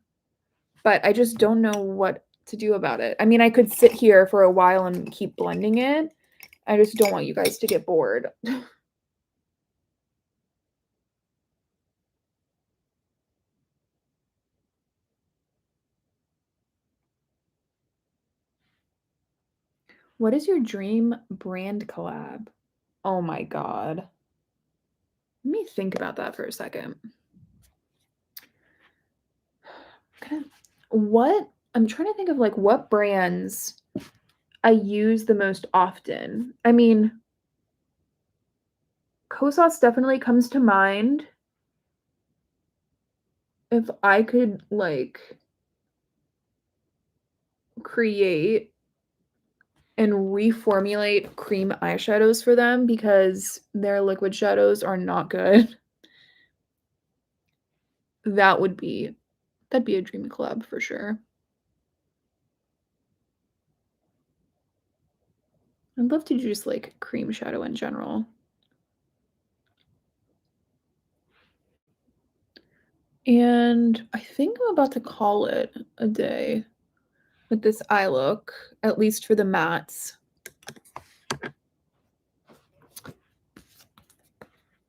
but I just don't know what to do about it. I mean, I could sit here for a while and keep blending it. I just don't want you guys to get bored. What is your dream brand collab? Oh my god. Let me think about that for a second. What I'm trying to think of like what brands I use the most often. I mean, Kosas definitely comes to mind. If I could like create and reformulate cream eyeshadows for them because their liquid shadows are not good, that'd be a dream collab for sure. I'd love to do just like cream shadow in general. And I think I'm about to call it a day with this eye look, at least for the mattes.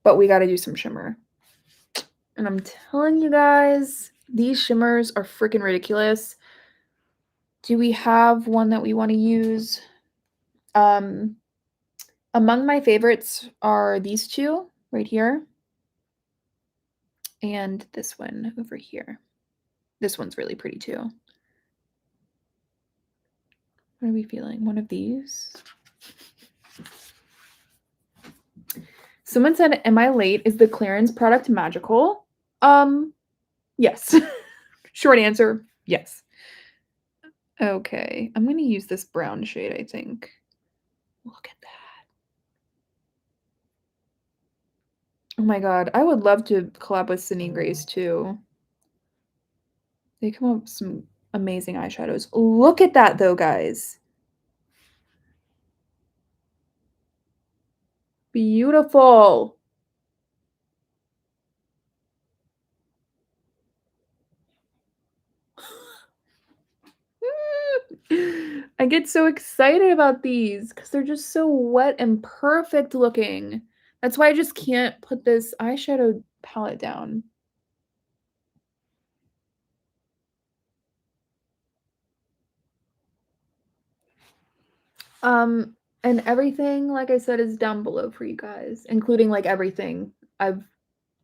But we got to do some shimmer. And I'm telling you guys, these shimmers are freaking ridiculous. Do we have one that we want to use? Among my favorites are these two right here. And this one over here. This one's really pretty too. What are we feeling? One of these? Someone said, "Am I late? Is the clearance product magical?" Yes. Short answer, yes. Okay, I'm gonna use this brown shade, I think. Look at that. Oh my god, I would love to collab with Sydney Grace too. They come up with some amazing eyeshadows. Look at that though, guys. Beautiful. I get so excited about these because they're just so wet and perfect looking. That's why I just can't put this eyeshadow palette down. And everything, like I said, is down below for you guys, including like everything I've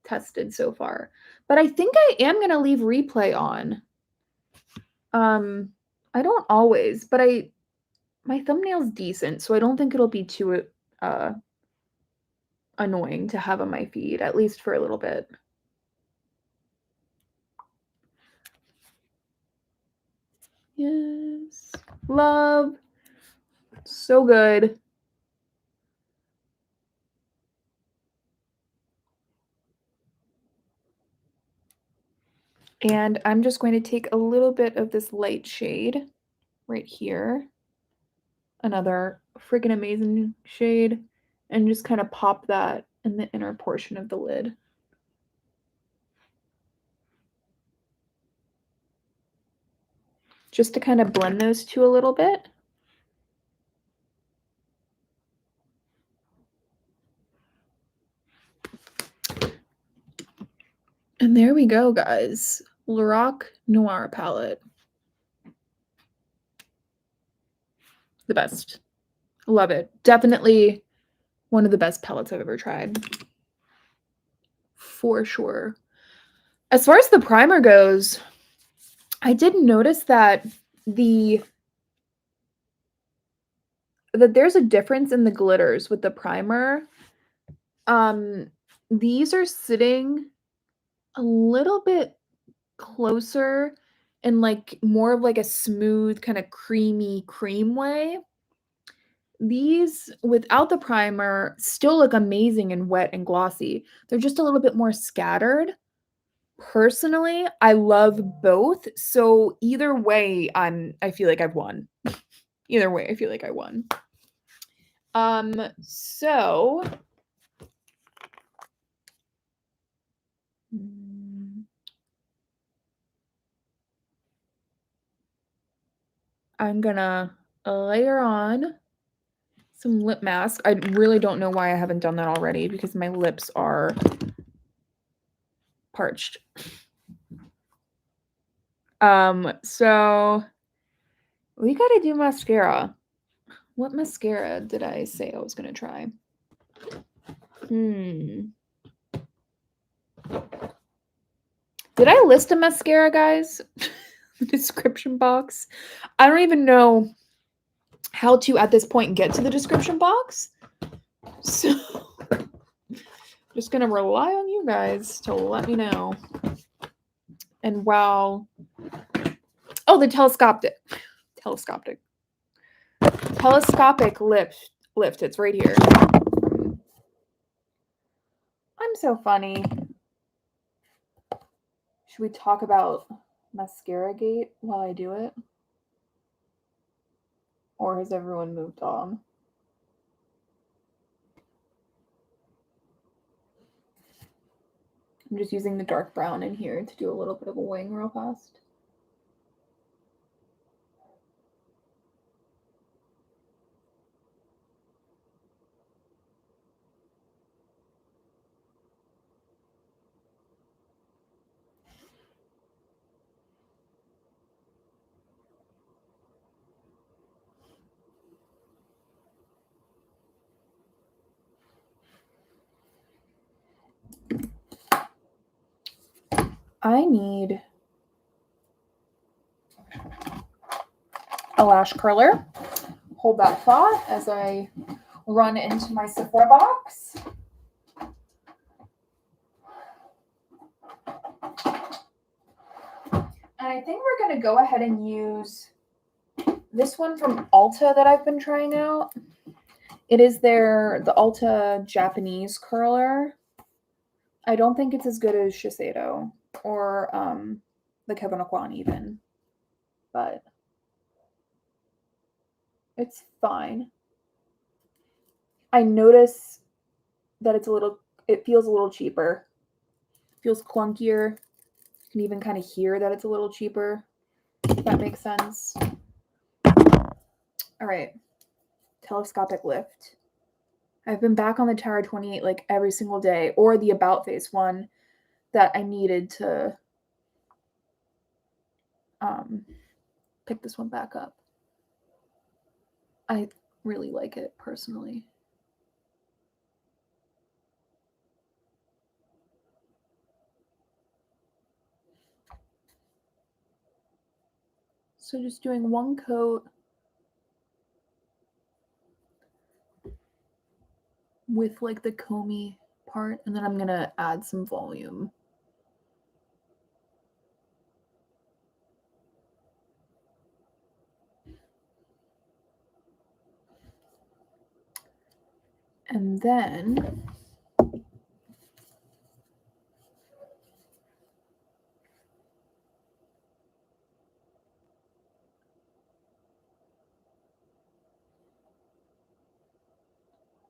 tested so far. But I think I am gonna leave replay on. I don't always, but my thumbnail's decent, so I don't think it'll be too uh annoying to have on my feed, at least for a little bit. Yes. Love. So good. And I'm just going to take a little bit of this light shade right here. Another freaking amazing shade. And just kind of pop that in the inner portion of the lid. Just to kind of blend those two a little bit. And there we go, guys. Lorac Noir palette. The best. Love it. Definitely one of the best palettes I've ever tried. For sure. As far as the primer goes, I did notice that there's a difference in the glitters with the primer. These are sitting a little bit closer and like more of like a smooth kind of creamy cream way. These without the primer still look amazing and wet and glossy. They're just a little bit more scattered. Personally, I love both. So either way, I feel like I've won. Either way, I feel like I won. So I'm gonna layer on some lip mask. I really don't know why I haven't done that already because my lips are parched. So we gotta do mascara. What mascara did I say I was gonna try? Did I list a mascara, guys? The description box. I don't even know how to at this point get to the description box. So just gonna rely on you guys to let me know. And wow. Oh, the telescopic lift. It's right here. I'm so funny. Should we talk about mascara gate while I do it? Or has everyone moved on? I'm just using the dark brown in here to do a little bit of a wing real fast. I need a lash curler. Hold that thought as I run into my Sephora box. And I think we're going to go ahead and use this one from Ulta that I've been trying out. It is the Ulta Japanese curler. I don't think it's as good as Shiseido or the Kevin Aucoin even, but it's fine. I notice that it feels a little cheaper. It feels clunkier. You can even kind of hear that it's a little cheaper, if that makes sense. All right, telescopic lift. I've been back on the Tower 28 like every single day, or the About Face one that I needed to pick this one back up. I really like it personally. So just doing one coat with like the comey part, and then I'm gonna add some volume. And then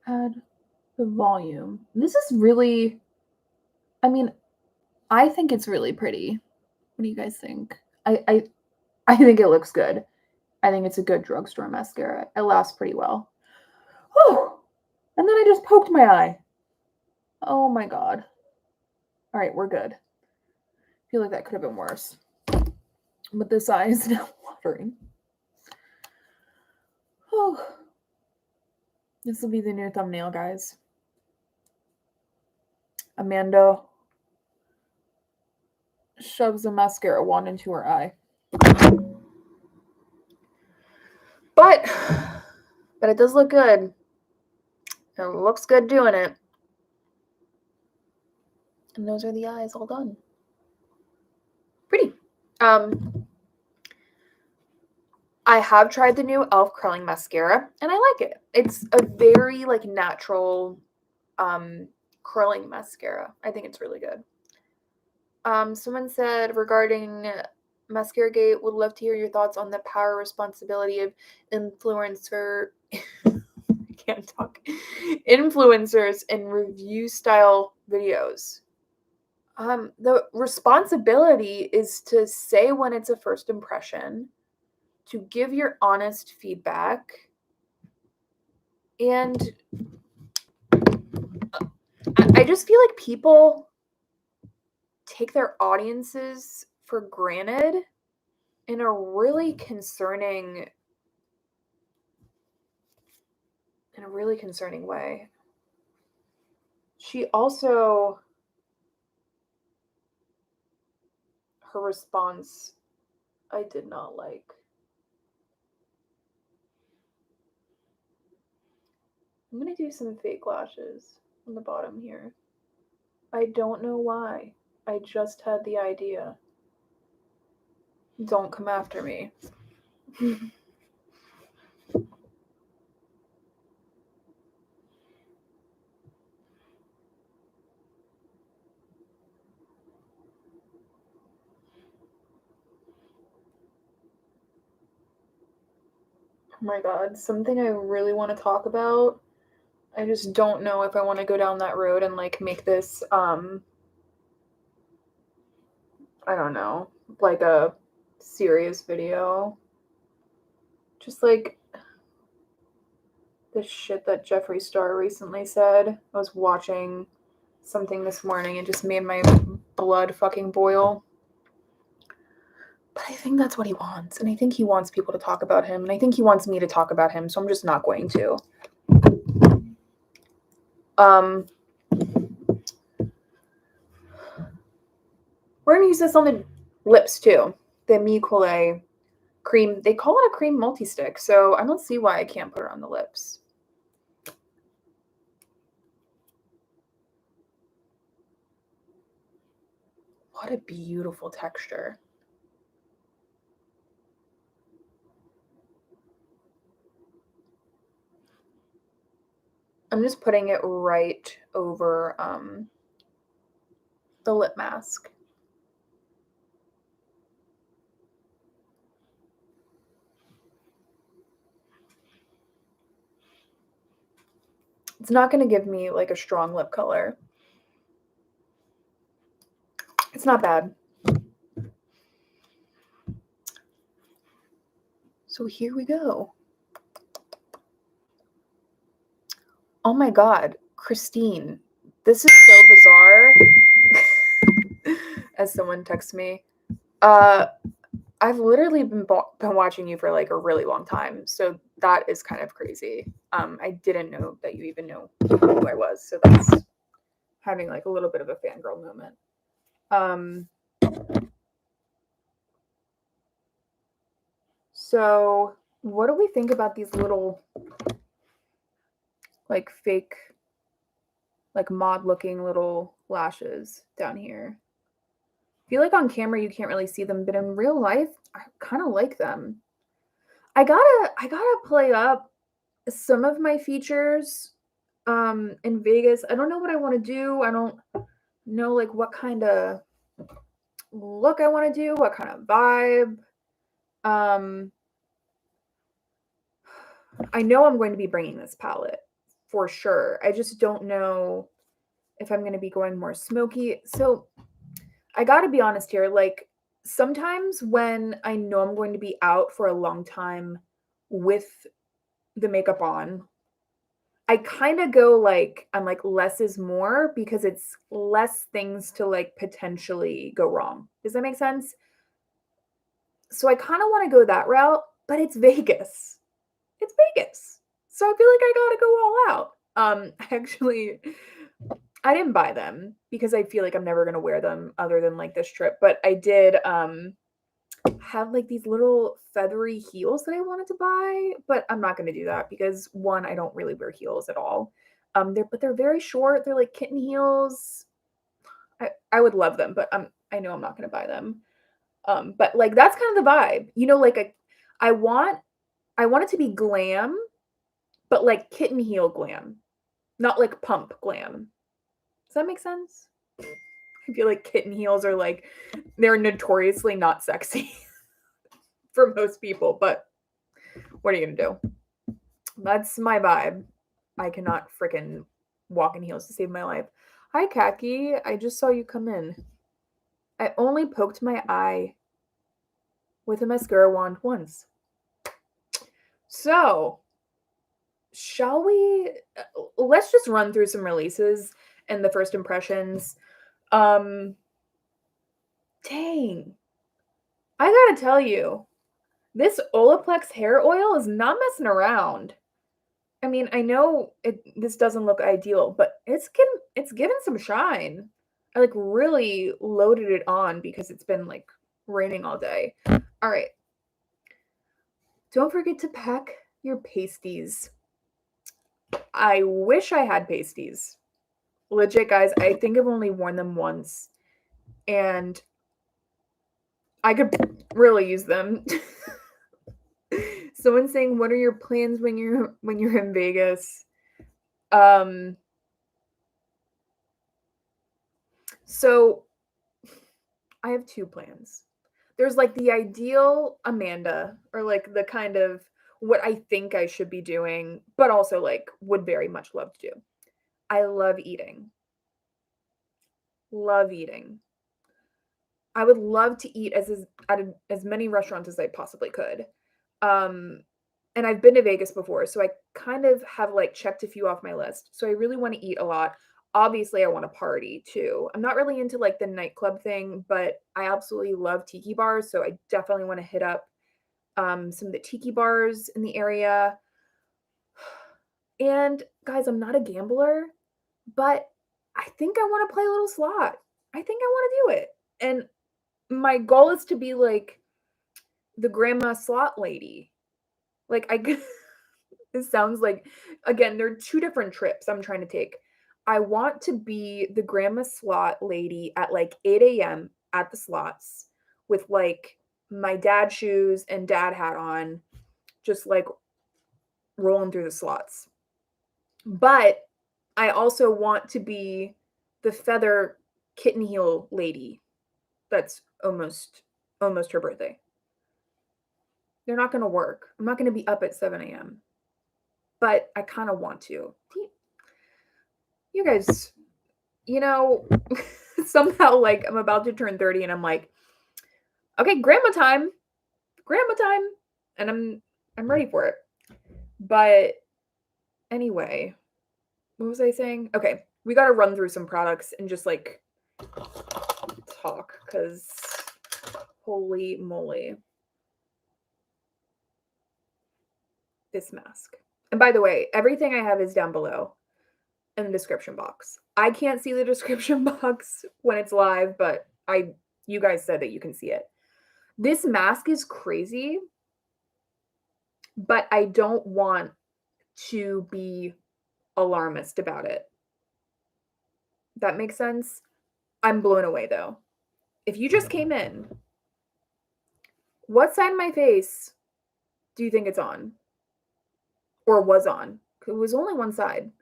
add the volume. This is really, I mean, I think it's really pretty. What do you guys think? I think it looks good. I think it's a good drugstore mascara. It lasts pretty well. Oh, and then I just poked my eye. Oh my god. All right, we're good. I feel like that could have been worse. But this eye is now watering. Oh. This will be the new thumbnail, guys. Amanda shoves a mascara wand into her eye. But it does look good. It looks good doing it. And those are the eyes all done. Pretty. I have tried the new e.l.f. curling mascara, and I like it. It's a very like natural curling mascara. I think it's really good. Someone said regarding Mascara Gate, would love to hear your thoughts on the power responsibility of influencer I can't talk. Influencers in review style videos. The responsibility is to say when it's a first impression, to give your honest feedback, and I just feel like people take their audiences for granted in a really concerning way. She also, her response, I did not like. I'm going to do some fake lashes on the bottom here. I don't know why. I just had the idea. Don't come after me. Oh my god, something I really want to talk about. I just don't know if I want to go down that road and like make this I don't know, like a serious video. Just like the shit that Jeffree Star recently said. I was watching something this morning and just made my blood fucking boil. But I think that's what he wants. And I think he wants people to talk about him. And I think he wants me to talk about him. So I'm just not going to. We're gonna use this on the lips too. The Mi cream. They call it a cream multi-stick, so I don't see why I can't put it on the lips. What a beautiful texture. I'm just putting it right over the lip mask. It's not going to give me like a strong lip color. It's not bad. So here we go. Oh my God, Christine, this is so bizarre. As someone texts me, I've literally been watching you for like a really long time, so that is kind of crazy. I didn't know that you even know who I was, so that's having like a little bit of a fangirl moment. So what do we think about these little like fake, like mod looking little lashes down here? I feel like on camera you can't really see them, but in real life, I kind of like them. I gotta play up some of my features in Vegas. I don't know what I want to do. I don't know like what kind of look I want to do, what kind of vibe. Um I know I'm going to be bringing this palette for sure. I just don't know if I'm going to be going more smoky. So I got to be honest here. Like sometimes when I know I'm going to be out for a long time with the makeup on, I kind of go like, I'm like, less is more because it's less things to like potentially go wrong. Does that make sense? So I kind of want to go that route, but it's Vegas. It's Vegas. So I feel like I gotta go all out. Actually, I didn't buy them because I feel like I'm never gonna wear them other than like this trip. But I did have like these little feathery heels that I wanted to buy, but I'm not gonna do that because one, I don't really wear heels at all. They're very short. They're like kitten heels. I would love them, but I know I'm not gonna buy them. But like that's kind of the vibe, you know. Like I want I want it to be glam, but like kitten heel glam, not like pump glam. Does that make sense? I feel like kitten heels are like they're notoriously not sexy for most people, but what are you gonna do? That's my vibe. I cannot freaking walk in heels to save my life. Hi, Kaki. I just saw you come in. I only poked my eye with a mascara wand once. So, shall we? Let's just run through some releases and the first impressions. Um, Dang. I gotta tell you, this Olaplex hair oil is not messing around. I mean, I know this doesn't look ideal, but it's given some shine. I like really loaded it on because it's been like raining all day. All right. Don't forget to pack your pasties. I wish I had pasties. Legit, guys, I think I've only worn them once and I could really use them. Someone saying, "What are your plans when you're in Vegas?" Um, so I have two plans. There's like the ideal Amanda, or like the kind of what I think I should be doing, but also like would very much love to do. I love eating. Love eating. I would love to eat at as many restaurants as I possibly could. Um, and I've been to Vegas before, so I kind of have like checked a few off my list. So I really want to eat a lot. Obviously, I want to party too. I'm not really into like the nightclub thing, but I absolutely love tiki bars, so I definitely want to hit up some of the tiki bars in the area. And guys, I'm not a gambler, but I think I want to play a little slot. I think I want to do it. And my goal is to be like the grandma slot lady. Like this sounds like, again, there are two different trips I'm trying to take. I want to be the grandma slot lady at like 8 a.m. at the slots with like my dad shoes and dad hat on, just like rolling through the slots. But I also want to be the feather kitten heel lady that's almost her birthday. They're not going to work. I'm not going to be up at 7 a.m. But I kind of want to. You guys, you know, somehow like I'm about to turn 30 and I'm like, okay, grandma time, and I'm ready for it. But anyway, what was I saying? Okay, we got to run through some products and just like talk, because holy moly, this mask. And by the way, everything I have is down below in the description box. I can't see the description box when it's live, but you guys said that you can see it. This mask is crazy, but I don't want to be alarmist about it. That makes sense? I'm blown away though. If you just came in, what side of my face do you think it's on? Or was on? It was only one side.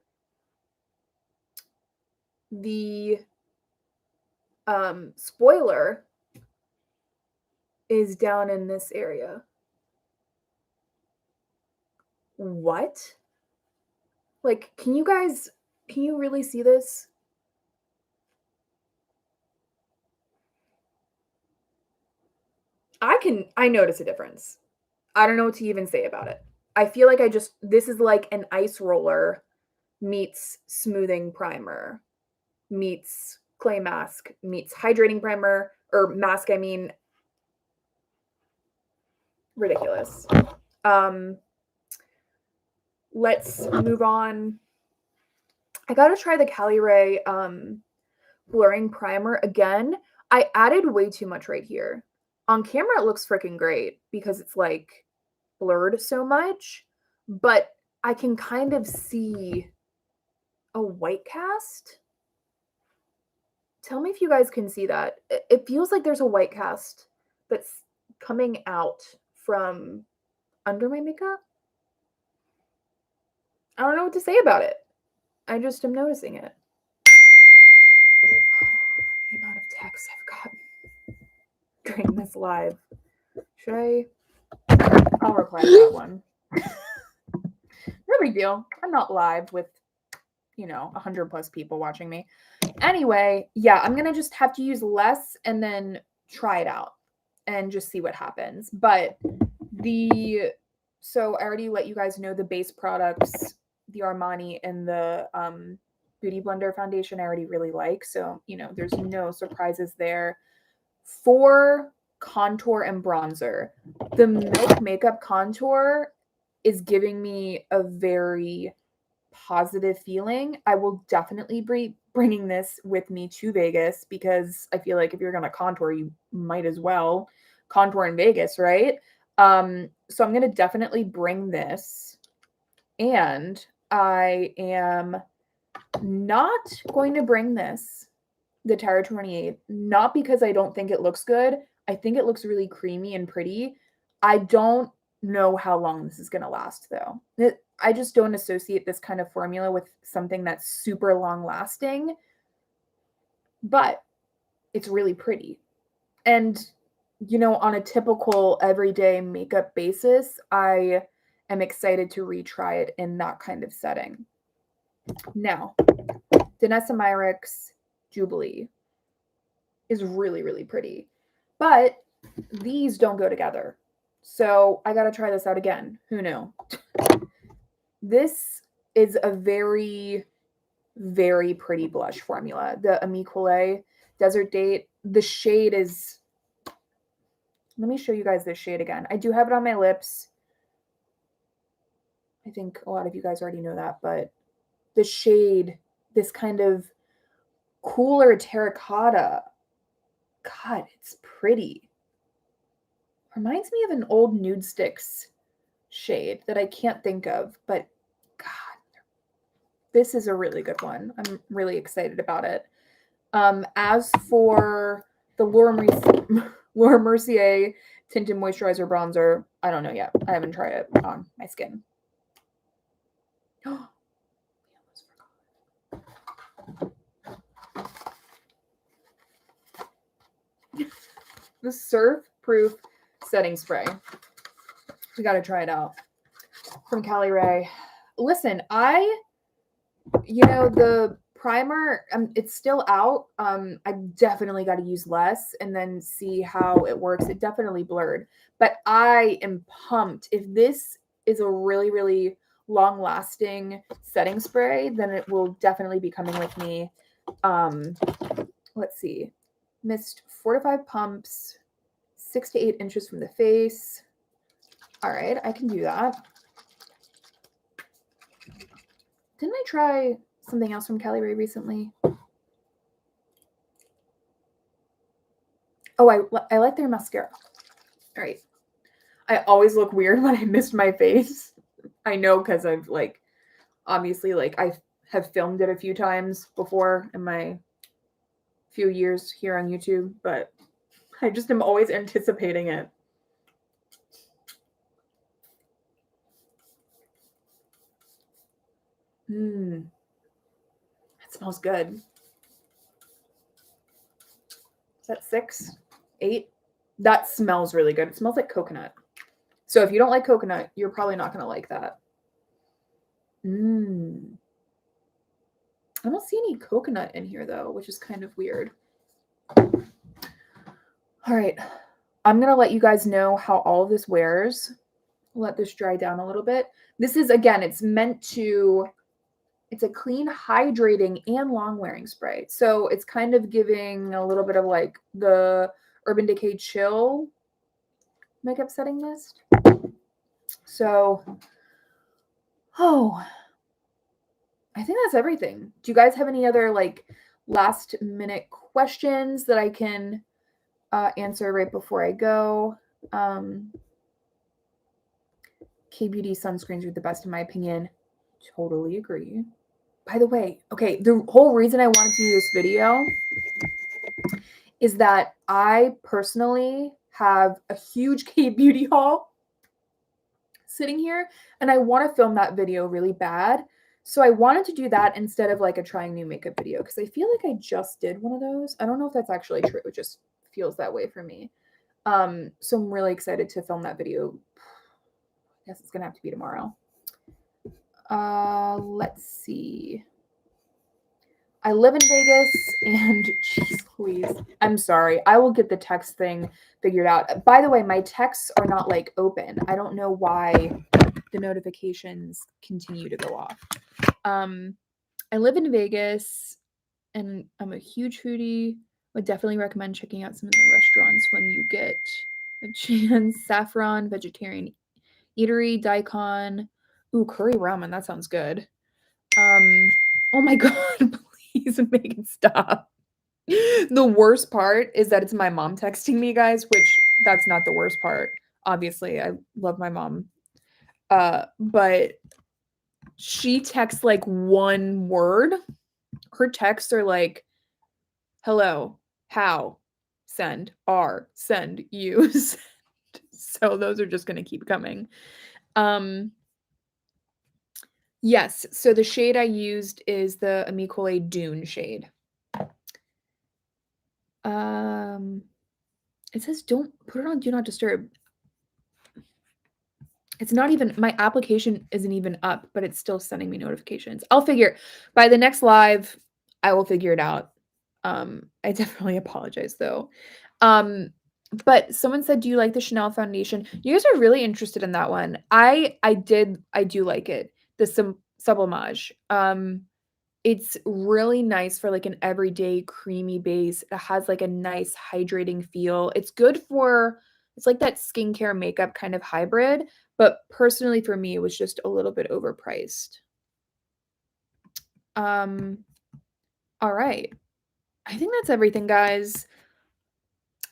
The spoiler is down in this area. What? Like, can you really see this? I notice a difference. I don't know what to even say about it. I feel like this is like an ice roller meets smoothing primer meets clay mask meets hydrating primer, or mask, I mean. Ridiculous. Um let's move on. I gotta try the Cali Ray blurring primer again. I added way too much right here. On camera it looks freaking great because it's like blurred so much, but I can kind of see a white cast. Tell me if you guys can see that. It feels like there's a white cast that's coming out from under my makeup. I don't know what to say about it. I just am noticing it. The amount of texts I've got during this live. Should I? I'll reply to that one. No big deal. I'm not live with, 100 plus people watching me. Anyway, yeah, I'm going to just have to use less and then try it out and just see what happens. But so I already let you guys know the base products, the Armani and the Beauty Blender foundation I already really like. So, there's no surprises there. For contour and bronzer, the Milk Makeup Contour is giving me a very positive feeling. I will definitely be bringing this with me to Vegas because I feel like if you're going to contour, you might as well contour in Vegas, right? So I'm going to definitely bring this, and I am not going to bring this, the Terra 28, not because I don't think it looks good. I think it looks really creamy and pretty. I don't know how long this is going to last though. I just don't associate this kind of formula with something that's super long lasting, but it's really pretty. And, on a typical everyday makeup basis, I am excited to retry it in that kind of setting. Now, Danessa Myricks Jubilee is really, really pretty, but these don't go together. So I got to try this out again. Who knew? This is a very, very pretty blush formula. The Amicole Desert Date. The shade is... Let me show you guys this shade again. I do have it on my lips. I think a lot of you guys already know that, but the shade, this kind of cooler terracotta, God, it's pretty. Reminds me of an old Nude Sticks shade that I can't think of, but God, this is a really good one. I'm really excited about it. As for the Laura Mercier Tinted Moisturizer Bronzer, I don't know yet. I haven't tried it on my skin. The Surf Proof Setting Spray. We got to try it out. From Cali Ray. Listen, the primer, it's still out. I definitely got to use less and then see how it works. It definitely blurred, but I am pumped. If this is a really, really long lasting setting spray, then it will definitely be coming with me. Let's see. Missed 4 to 5 pumps, 6 to 8 inches from the face. All right, I can do that. Didn't I try something else from Cali Ray recently? Oh, I like their mascara. All right. I always look weird when I mist my face. I know because I've obviously I have filmed it a few times before in my few years here on YouTube, but I just am always anticipating it. It smells good. Is that 6, 8? That smells really good. It smells like coconut. So if you don't like coconut, you're probably not going to like that. I don't see any coconut in here though, which is kind of weird. All right. I'm going to let you guys know how all of this wears. Let this dry down a little bit. This is, again, it's a clean, hydrating, and long wearing spray. So it's kind of giving a little bit of the Urban Decay Chill makeup setting mist. So, I think that's everything. Do you guys have any other last minute questions that I can answer right before I go? K-Beauty sunscreens are the best in my opinion. Totally agree. By the way, okay, the whole reason I wanted to do this video is that I personally have a huge K-Beauty haul sitting here, and I want to film that video really bad. So I wanted to do that instead of a trying new makeup video, because I feel like I just did one of those. I don't know if that's actually true. It just feels that way for me. So I'm really excited to film that video. I guess it's gonna have to be tomorrow. Let's see. I live in Vegas, and geez Louise, I'm sorry. I will get the text thing figured out. By the way, my texts are not open. I don't know why the notifications continue to go off. I live in Vegas, and I'm a huge foodie. Would definitely recommend checking out some of the restaurants when you get a chance. Saffron, Vegetarian Eatery, Daikon. Ooh, curry ramen. That sounds good. Oh my God, please make it stop. The worst part is that it's my mom texting me, guys, which that's not the worst part. Obviously, I love my mom. But she texts one word. Her texts are hello, how, send, are, send, use. So those are just going to keep coming. Yes, so the shade I used is the Amicole Dune shade. It says don't put it on Do Not Disturb. It's not even, my application isn't even up, but it's still sending me notifications. I'll figure, by the next live, I will figure it out. I definitely apologize though. But someone said, do you like the Chanel foundation? You guys are really interested in that one. I do like it. The Sublimage. It's really nice for an everyday creamy base. It has a nice hydrating feel. It's good for, it's like that skincare makeup kind of hybrid, but personally for me, it was just a little bit overpriced. All right. I think that's everything, guys.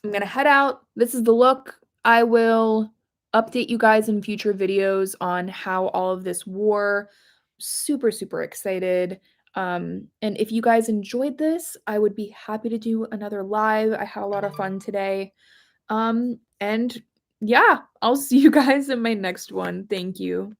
I'm gonna head out. This is the look. I will update you guys in future videos on how all of this wore. Super, super excited. And if you guys enjoyed this, I would be happy to do another live. I had a lot of fun today. And yeah, I'll see you guys in my next one. Thank you.